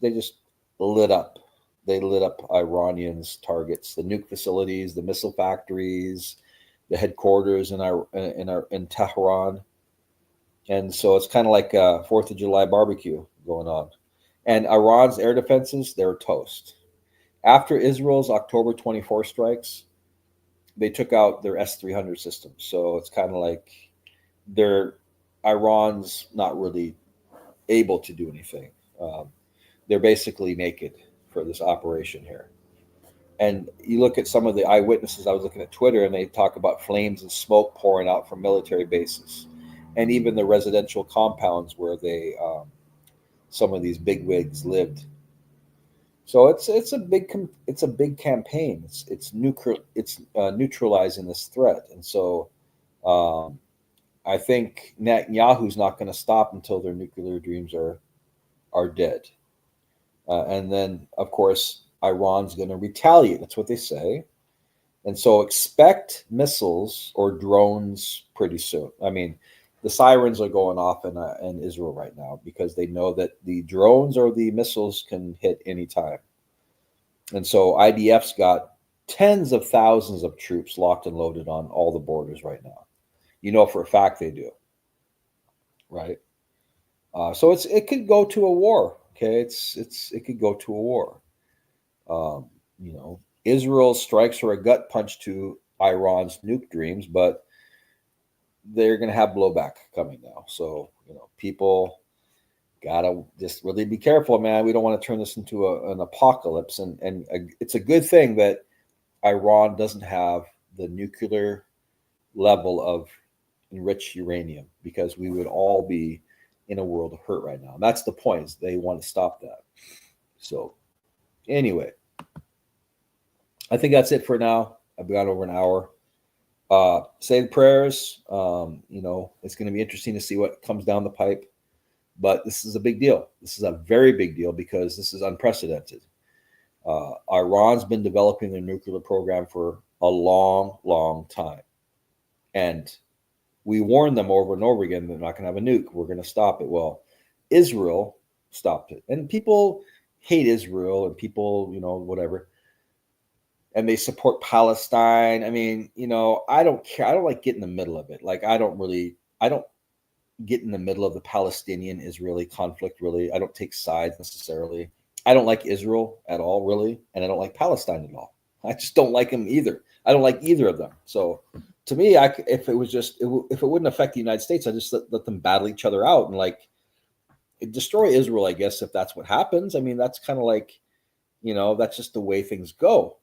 lit up. They lit up Iranians' targets, the nuke facilities, the missile factories, the headquarters in Tehran, and so it's kind of like a Fourth of July barbecue going on. And Iran's air defenses, they're toast. After Israel's October 24 strikes, they took out their S-300 system. So it's kind of like Iran's not really able to do anything. They're basically naked for this operation here. And you look at some of the eyewitnesses. I was looking at Twitter, and they talk about flames and smoke pouring out from military bases, and even the residential compounds where some of these bigwigs lived. So it's a big campaign. It's neutralizing this threat, and so I think Netanyahu's not going to stop until their nuclear dreams are dead. And then, of course, Iran's going to retaliate. That's what they say. And so expect missiles or drones pretty soon. I mean, the sirens are going off in Israel right now because they know that the drones or the missiles can hit any time. And so IDF's got tens of thousands of troops locked and loaded on all the borders right now. For a fact they do. Right? So it could go to a war. Okay, it could go to a war. Israel's strikes are a gut punch to Iran's nuke dreams, but they're going to have blowback coming now. So people gotta just really be careful, man. We don't want to turn this into an apocalypse, and it's a good thing that Iran doesn't have the nuclear level of enriched uranium, because we would all be in a world of hurt right now. And that's the point, is they want to stop that. So anyway, I think that's it for now. I've got over an hour. Say the prayers. It's going to be interesting to see what comes down the pipe. But this is a big deal. This is a very big deal because this is unprecedented. Iran's been developing their nuclear program for a long, long time. And we warned them over and over again, they're not going to have a nuke. We're going to stop it. Well, Israel stopped it. And people hate Israel, and people, whatever. And they support Palestine. I mean, I don't care. I don't like get in the middle of it. Like, I don't get in the middle of the Palestinian-Israeli conflict, really. I don't take sides necessarily. I don't like Israel at all, really. And I don't like Palestine at all. I just don't like them either. I don't like either of them. So to me, if it wouldn't affect the United States, I just let them battle each other out and destroy Israel, I guess, if that's what happens. I mean, that's kind of like, that's just the way things go.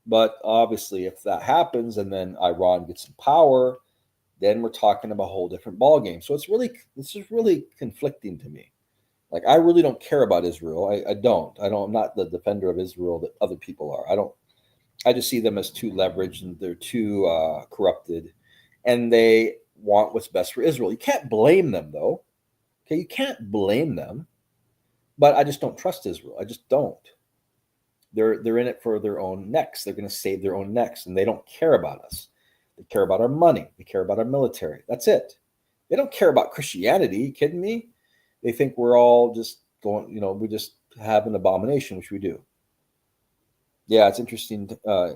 But obviously, if that happens and then Iran gets in power, then we're talking about a whole different ballgame. So this is really conflicting to me. Like, I really don't care about Israel. I'm not the defender of Israel that other people are. I just see them as too leveraged, and they're too corrupted, and they want what's best for Israel. You can't blame them, though. Okay, you can't blame them, but I just don't trust Israel. I just don't. They're in it for their own necks. They're going to save their own necks, and they don't care about us. They care about our money. They care about our military. That's it. They don't care about Christianity. You kidding me? They think we're all just going, we just have an abomination, which we do. Yeah, it's interesting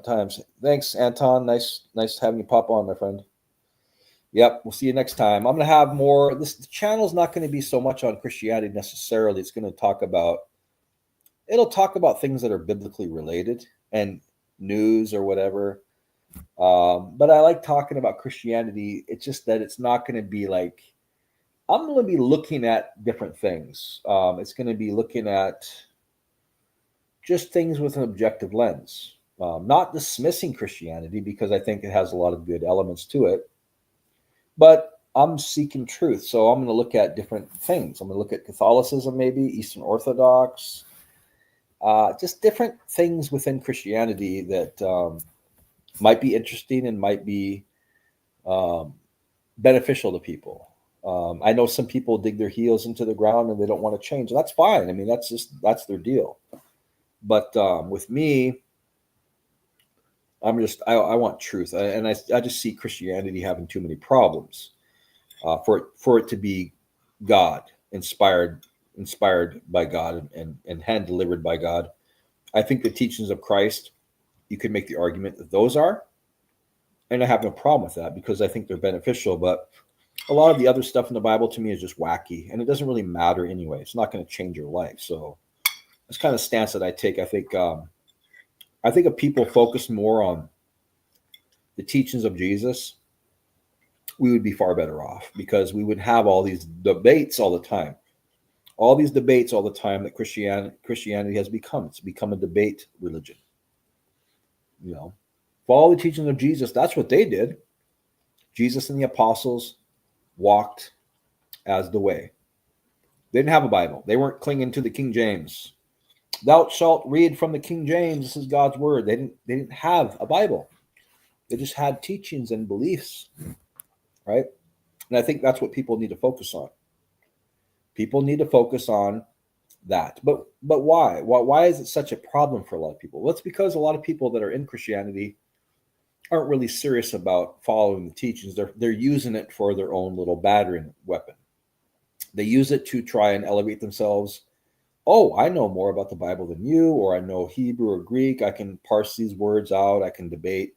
times. Thanks, Anton. Nice having you pop on, my friend. Yep, we'll see you next time. I'm going to have more. The channel's not going to be so much on Christianity necessarily. It's going to talk about things that are biblically related and news or whatever. But I like talking about Christianity. It's just that it's not going to be like, I'm going to be looking at different things. It's going to be looking at just things with an objective lens, not dismissing Christianity because I think it has a lot of good elements to it, but I'm seeking truth. So I'm going to look at different things. I'm going to look at Catholicism, maybe Eastern Orthodox, just different things within Christianity that might be interesting and might be um, beneficial to people. I know some people dig their heels into the ground and they don't want to change. That's fine. I mean, that's their deal. But with me, I want truth, and I just see Christianity having too many problems for it to be God inspired by God and hand delivered by God. I think the teachings of Christ, you could make the argument that those are, and I have no problem with that because I think they're beneficial. But a lot of the other stuff in the Bible to me is just wacky, and it doesn't really matter anyway. It's not going to change your life. So that's kind of stance that I take. I think if people focus more on the teachings of Jesus, we would be far better off because we would have all these debates all the time. All these debates all the time that Christianity has become. It's become a debate religion. You know, follow the teachings of Jesus. That's what they did. Jesus and the apostles walked as the way. They didn't have a Bible. They weren't clinging to the King James. Thou shalt read from the King James. This is God's word. They didn't have a Bible. They just had teachings and beliefs, right? And I think that's what people need to focus on. People need to focus on that. But why? Why is it such a problem for a lot of people? Well, it's because a lot of people that are in Christianity aren't really serious about following the teachings. They're using it for their own little battering weapon. They use it to try and elevate themselves. Oh, I know more about the Bible than you, or I know Hebrew or Greek. I can parse these words out. I can debate.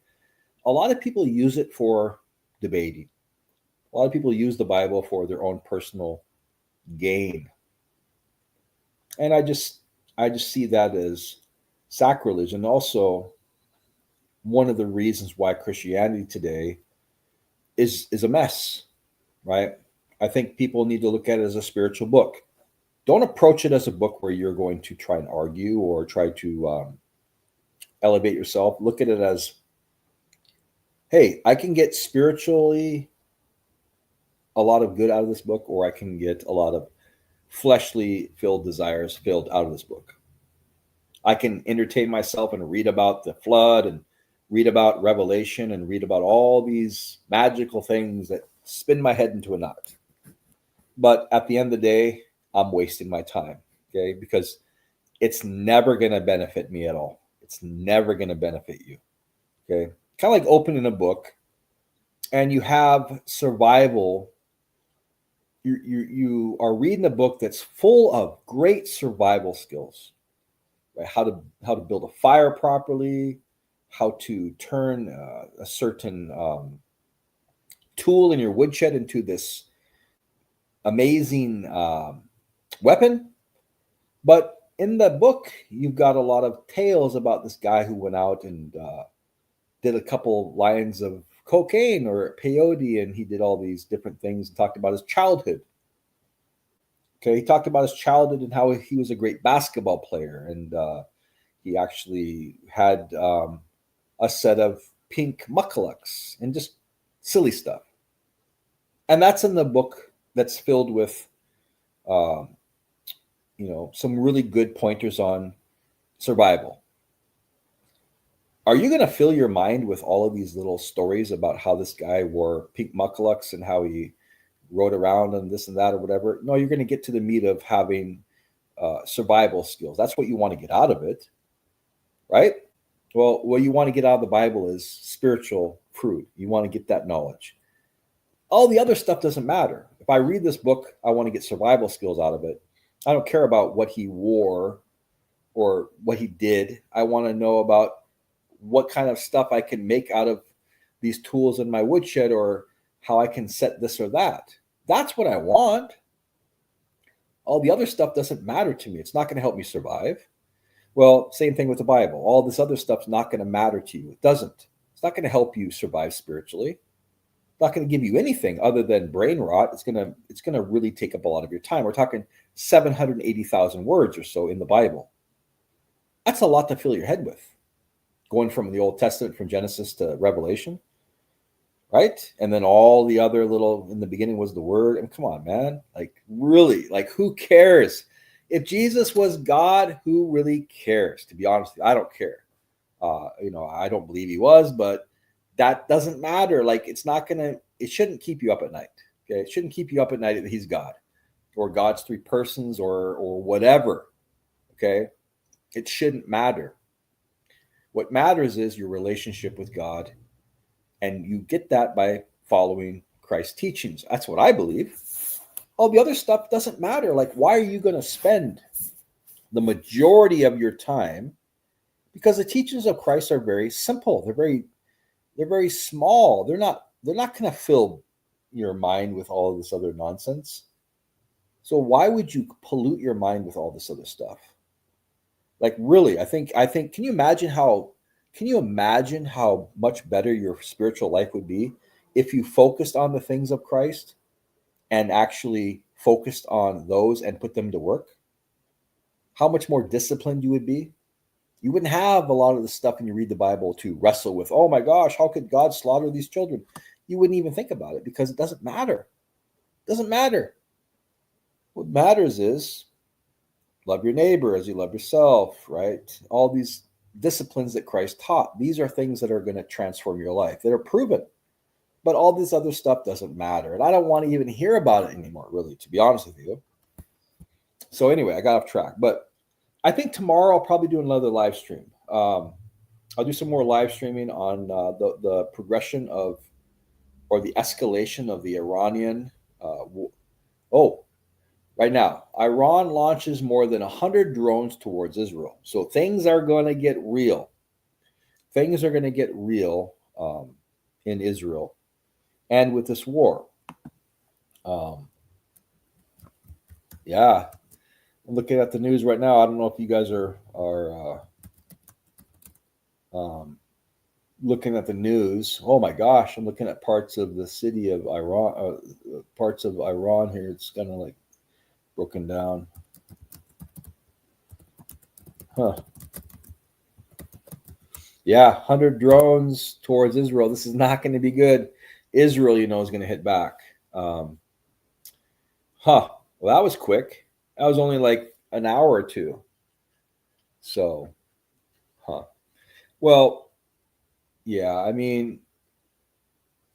A lot of people use it for debating. A lot of people use the Bible for their own personal gain. And I just see that as sacrilege, and also one of the reasons why Christianity today is a mess, right? I think people need to look at it as a spiritual book. Don't approach it as a book where you're going to try and argue or try to elevate yourself. Look at it as, hey, I can get spiritually a lot of good out of this book, or I can get a lot of fleshly filled desires filled out of this book. I can entertain myself and read about the flood and read about Revelation and read about all these magical things that spin my head into a knot. But at the end of the day, I'm wasting my time, okay? Because it's never going to benefit me at all. It's never going to benefit you, okay? Kind of like opening a book and you have survival. You are reading a book that's full of great survival skills, right? How to build a fire properly, how to turn a certain tool in your woodshed into this amazing weapon. But in the book, you've got a lot of tales about this guy who went out and did a couple lines of cocaine or peyote, and he did all these different things and talked about his childhood. Okay, he talked about his childhood and how he was a great basketball player, and he actually had a set of pink muckalucks and just silly stuff. And that's in the book that's filled with, um, some really good pointers on survival. Are you going to fill your mind with all of these little stories about how this guy wore pink muckalucks and how he rode around and this and that or whatever? No, you're going to get to the meat of having survival skills. That's what you want to get out of it, right? Well, what you want to get out of the Bible is spiritual fruit. You want to get that knowledge. All the other stuff doesn't matter. If I read this book, I want to get survival skills out of it. I don't care about what he wore or what he did. I want to know about what kind of stuff I can make out of these tools in my woodshed, or how I can set this or that. That's what I want. All the other stuff doesn't matter to me. It's not going to help me survive. Well, same thing with the Bible. All this other stuff's not going to matter to you. It doesn't. It's not going to help you survive spiritually. It's not going to give you anything other than brain rot. It's going to really take up a lot of your time. We're talking 780,000 words or so in the Bible. That's a lot to fill your head with. Going from the Old Testament, from Genesis to Revelation, right? And then all the other little, in the beginning was the Word. And come on, man. Like, really, like, who cares? If Jesus was God, who really cares? To be honest with you, I don't care. I don't believe he was, but that doesn't matter. Like, it shouldn't keep you up at night. Okay. It shouldn't keep you up at night that he's God or God's three persons or whatever. Okay. It shouldn't matter. What matters is your relationship with God. And you get that by following Christ's teachings. That's what I believe. All the other stuff doesn't matter. Like, why are you going to spend the majority of your time? Because the teachings of Christ are very simple. They're very small. They're not going to fill your mind with all of this other nonsense. So why would you pollute your mind with all this other stuff? Like, really, I think can you imagine how much better your spiritual life would be if you focused on the things of Christ and actually focused on those and put them to work? How much more disciplined you would be? You wouldn't have a lot of the stuff when you read the Bible to wrestle with. Oh my gosh, how could God slaughter these children? You wouldn't even think about it because it doesn't matter. It doesn't matter. What matters is love your neighbor as you love yourself, right? All these disciplines that Christ taught. These are things that are going to transform your life. That are proven. But all this other stuff doesn't matter. And I don't want to even hear about it anymore, really, to be honest with you. So anyway, I got off track. But I think tomorrow I'll probably do another live stream. I'll do some more live streaming on the progression of, or the escalation of the Iranian. Right now, Iran launches more than 100 drones towards Israel. So things are going to get real. Things are going to get real in Israel and with this war. Yeah. I'm looking at the news right now. I don't know if you guys are looking at the news. Oh my gosh, I'm looking at parts of the city of Iran, parts of Iran here. It's kind of like broken down. Huh. Yeah, 100 drones towards Israel. This is not going to be good. Israel, is going to hit back. Well, that was quick. That was only like an hour or two. So, well, yeah, I mean,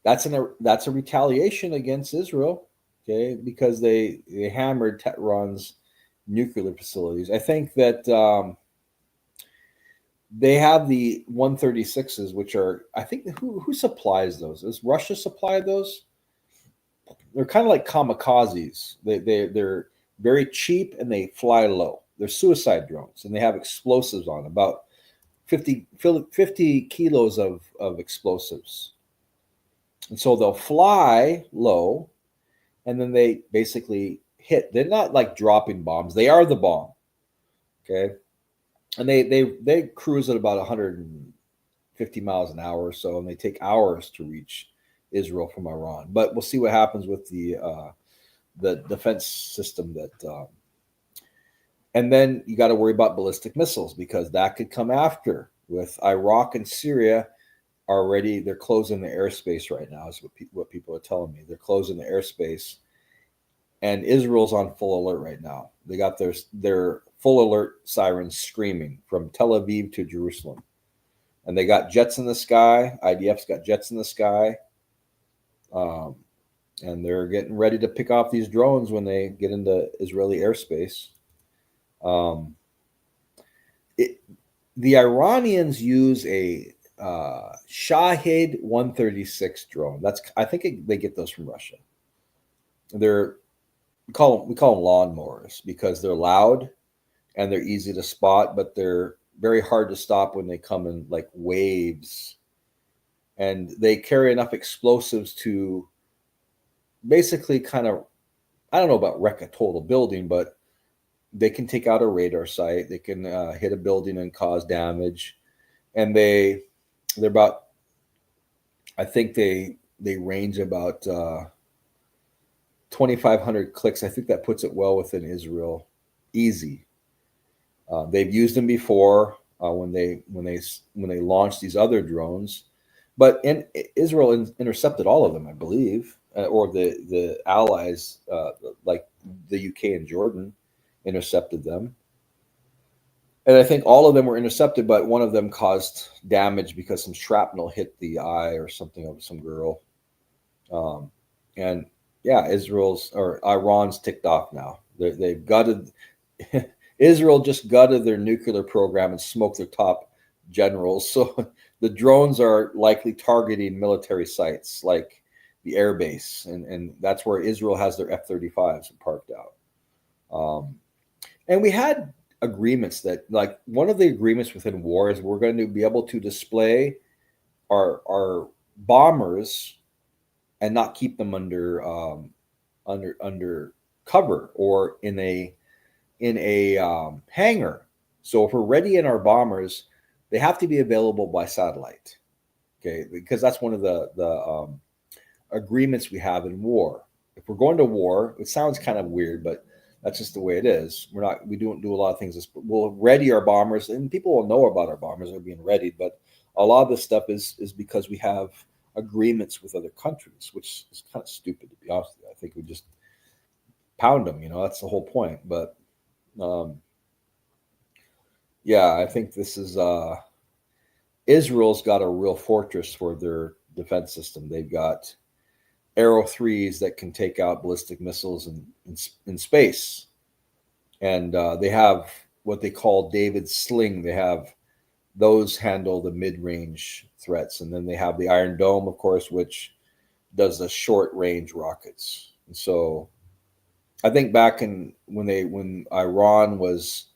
that's a retaliation against Israel, okay, because they hammered Tehran's nuclear facilities. I think that they have the 136s, which are, I think, who supplies those? Does Russia supply those? They're kind of like kamikazes. They're very cheap and they fly low. They're suicide drones and they have explosives on, about 50 kilos of explosives. And so they'll fly low and then they basically hit. They're not like dropping bombs. They are the bomb. Okay. And they cruise at about 150 miles an hour or so, and they take hours to reach Israel from Iran. But we'll see what happens with the defense system that. And then you got to worry about ballistic missiles because that could come after. With Iraq and Syria already, they're closing the airspace right now. Is what people are telling me. They're closing the airspace, and Israel's on full alert right now. They got their full alert sirens screaming from Tel Aviv to Jerusalem, and they got jets in the sky. IDF's got jets in the sky, and they're getting ready to pick off these drones when they get into Israeli airspace. The Iranians use a Shahed 136 drone. I think they get those from Russia. We call them lawnmowers because they're loud and they're easy to spot, but they're very hard to stop when they come in like waves. And they carry enough explosives to basically kind of, I don't know about wreck a total building, but they can take out a radar site. They can hit a building and cause damage. And they're about I think they range about 2,500 clicks. I think that puts it well within Israel. Easy. They've used them before when they launched these other drones, but Israel intercepted all of them, I believe, or the allies like the UK and Jordan intercepted them, and I think all of them were intercepted, but one of them caused damage because some shrapnel hit the eye or something of some girl, um, and yeah, Israel's or Iran's ticked off now. They've gutted. Israel just gutted their nuclear program and smoked their top generals. So the drones are likely targeting military sites like the air base, and that's where Israel has their F-35s parked out. And we had agreements that, like, one of the agreements within war is we're going to be able to display our bombers and not keep them under cover or in a hangar. So if we're ready in our bombers, they have to be available by satellite. Okay, because that's one of the agreements we have in war. If we're going to war, it sounds kind of weird, but that's just the way it is. We don't do a lot of things. We'll ready our bombers, and people will know about our bombers are being readied. But a lot of this stuff is because we have agreements with other countries, which is kind of stupid, to be honest with you. I think we just pound them. That's the whole point. But um, yeah, I think this is Israel's got a real fortress for their defense system. They've got Arrow threes that can take out ballistic missiles in space, and they have what they call David's sling. They have those handle the mid-range threats, and then they have the Iron Dome, of course, which does the short-range rockets. And so, I think back in when Iran was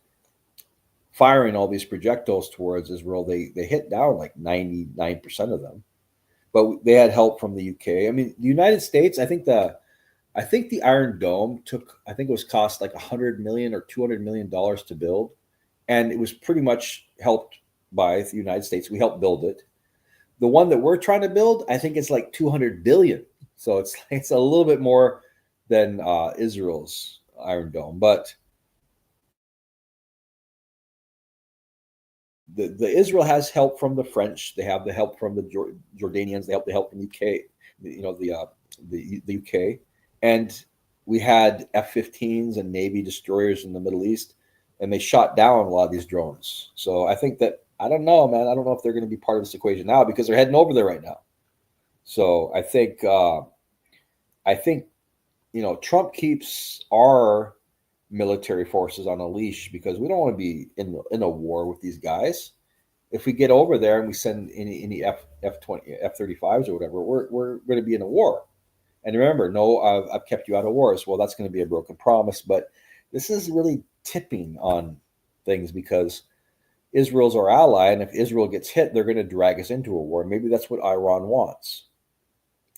firing all these projectiles towards Israel, they hit down like 99% of them. But they had help from the UK. I mean, the United States, I think the Iron Dome took, I think it was cost like 100 million or 200 million dollars to build, and it was pretty much helped by the United States. We helped build it. The one that we're trying to build, I think it's like 200 billion. So it's a little bit more than Israel's Iron Dome, but the Israel has help from the French. They have the help from the Jordanians. They have the help from the UK. The UK, and we had F-15s and Navy destroyers in the Middle East, and they shot down a lot of these drones. So I think that I don't know, man. I don't know if they're going to be part of this equation now because they're heading over there right now. So I think Trump keeps our military forces on a leash because we don't want to be in a war with these guys. If we get over there and we send any F-20 F-35s or whatever, we're going to be in a war. And remember, no, I've kept you out of wars. Well, that's going to be a broken promise. But this is really tipping on things because Israel's our ally, and if Israel gets hit, they're going to drag us into a war. Maybe that's what Iran wants.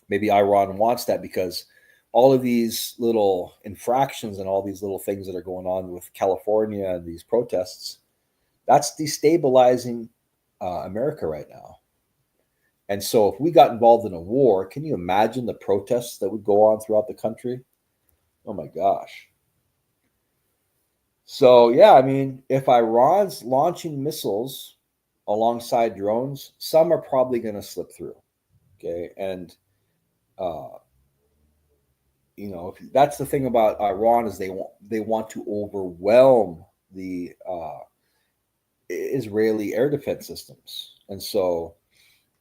Maybe Iran wants that because all of these little infractions and all these little things that are going on with California and these protests, that's destabilizing America right now. And so if we got involved in a war, can you imagine the protests that would go on throughout the country? Oh my gosh. So yeah, I mean, if Iran's launching missiles alongside drones, some are probably going to slip through. Okay. And uh, that's the thing about Iran is they want to overwhelm the Israeli air defense systems. And so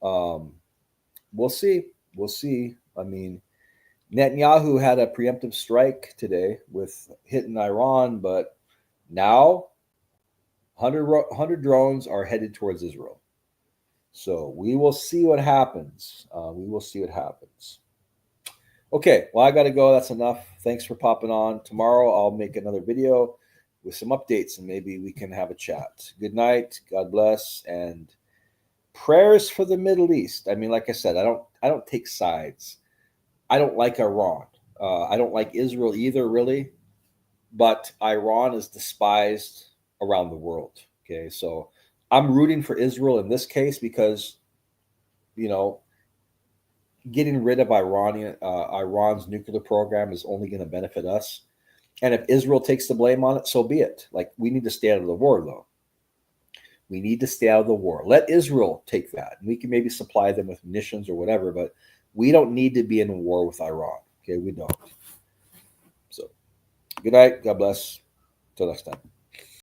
um, we'll see. We'll see. I mean, Netanyahu had a preemptive strike today with hitting Iran, but now 100 drones are headed towards Israel. So we will see what happens. We will see what happens. Okay, well, I got to go. That's enough. Thanks for popping on. Tomorrow I'll make another video with some updates and maybe we can have a chat. Good night. God bless. And prayers for the Middle East. I mean, like I said, I don't take sides. I don't like Iran. I don't like Israel either, really. But Iran is despised around the world. Okay, so I'm rooting for Israel in this case because, you know, getting rid of Iran's nuclear program is only going to benefit us. And if Israel takes the blame on it, so be it. Like, we need to stay out of the war, though. We need to stay out of the war. Let Israel take that. We can maybe supply them with munitions or whatever, but we don't need to be in a war with Iran. Okay, we don't. So, good night. God bless. Till next time.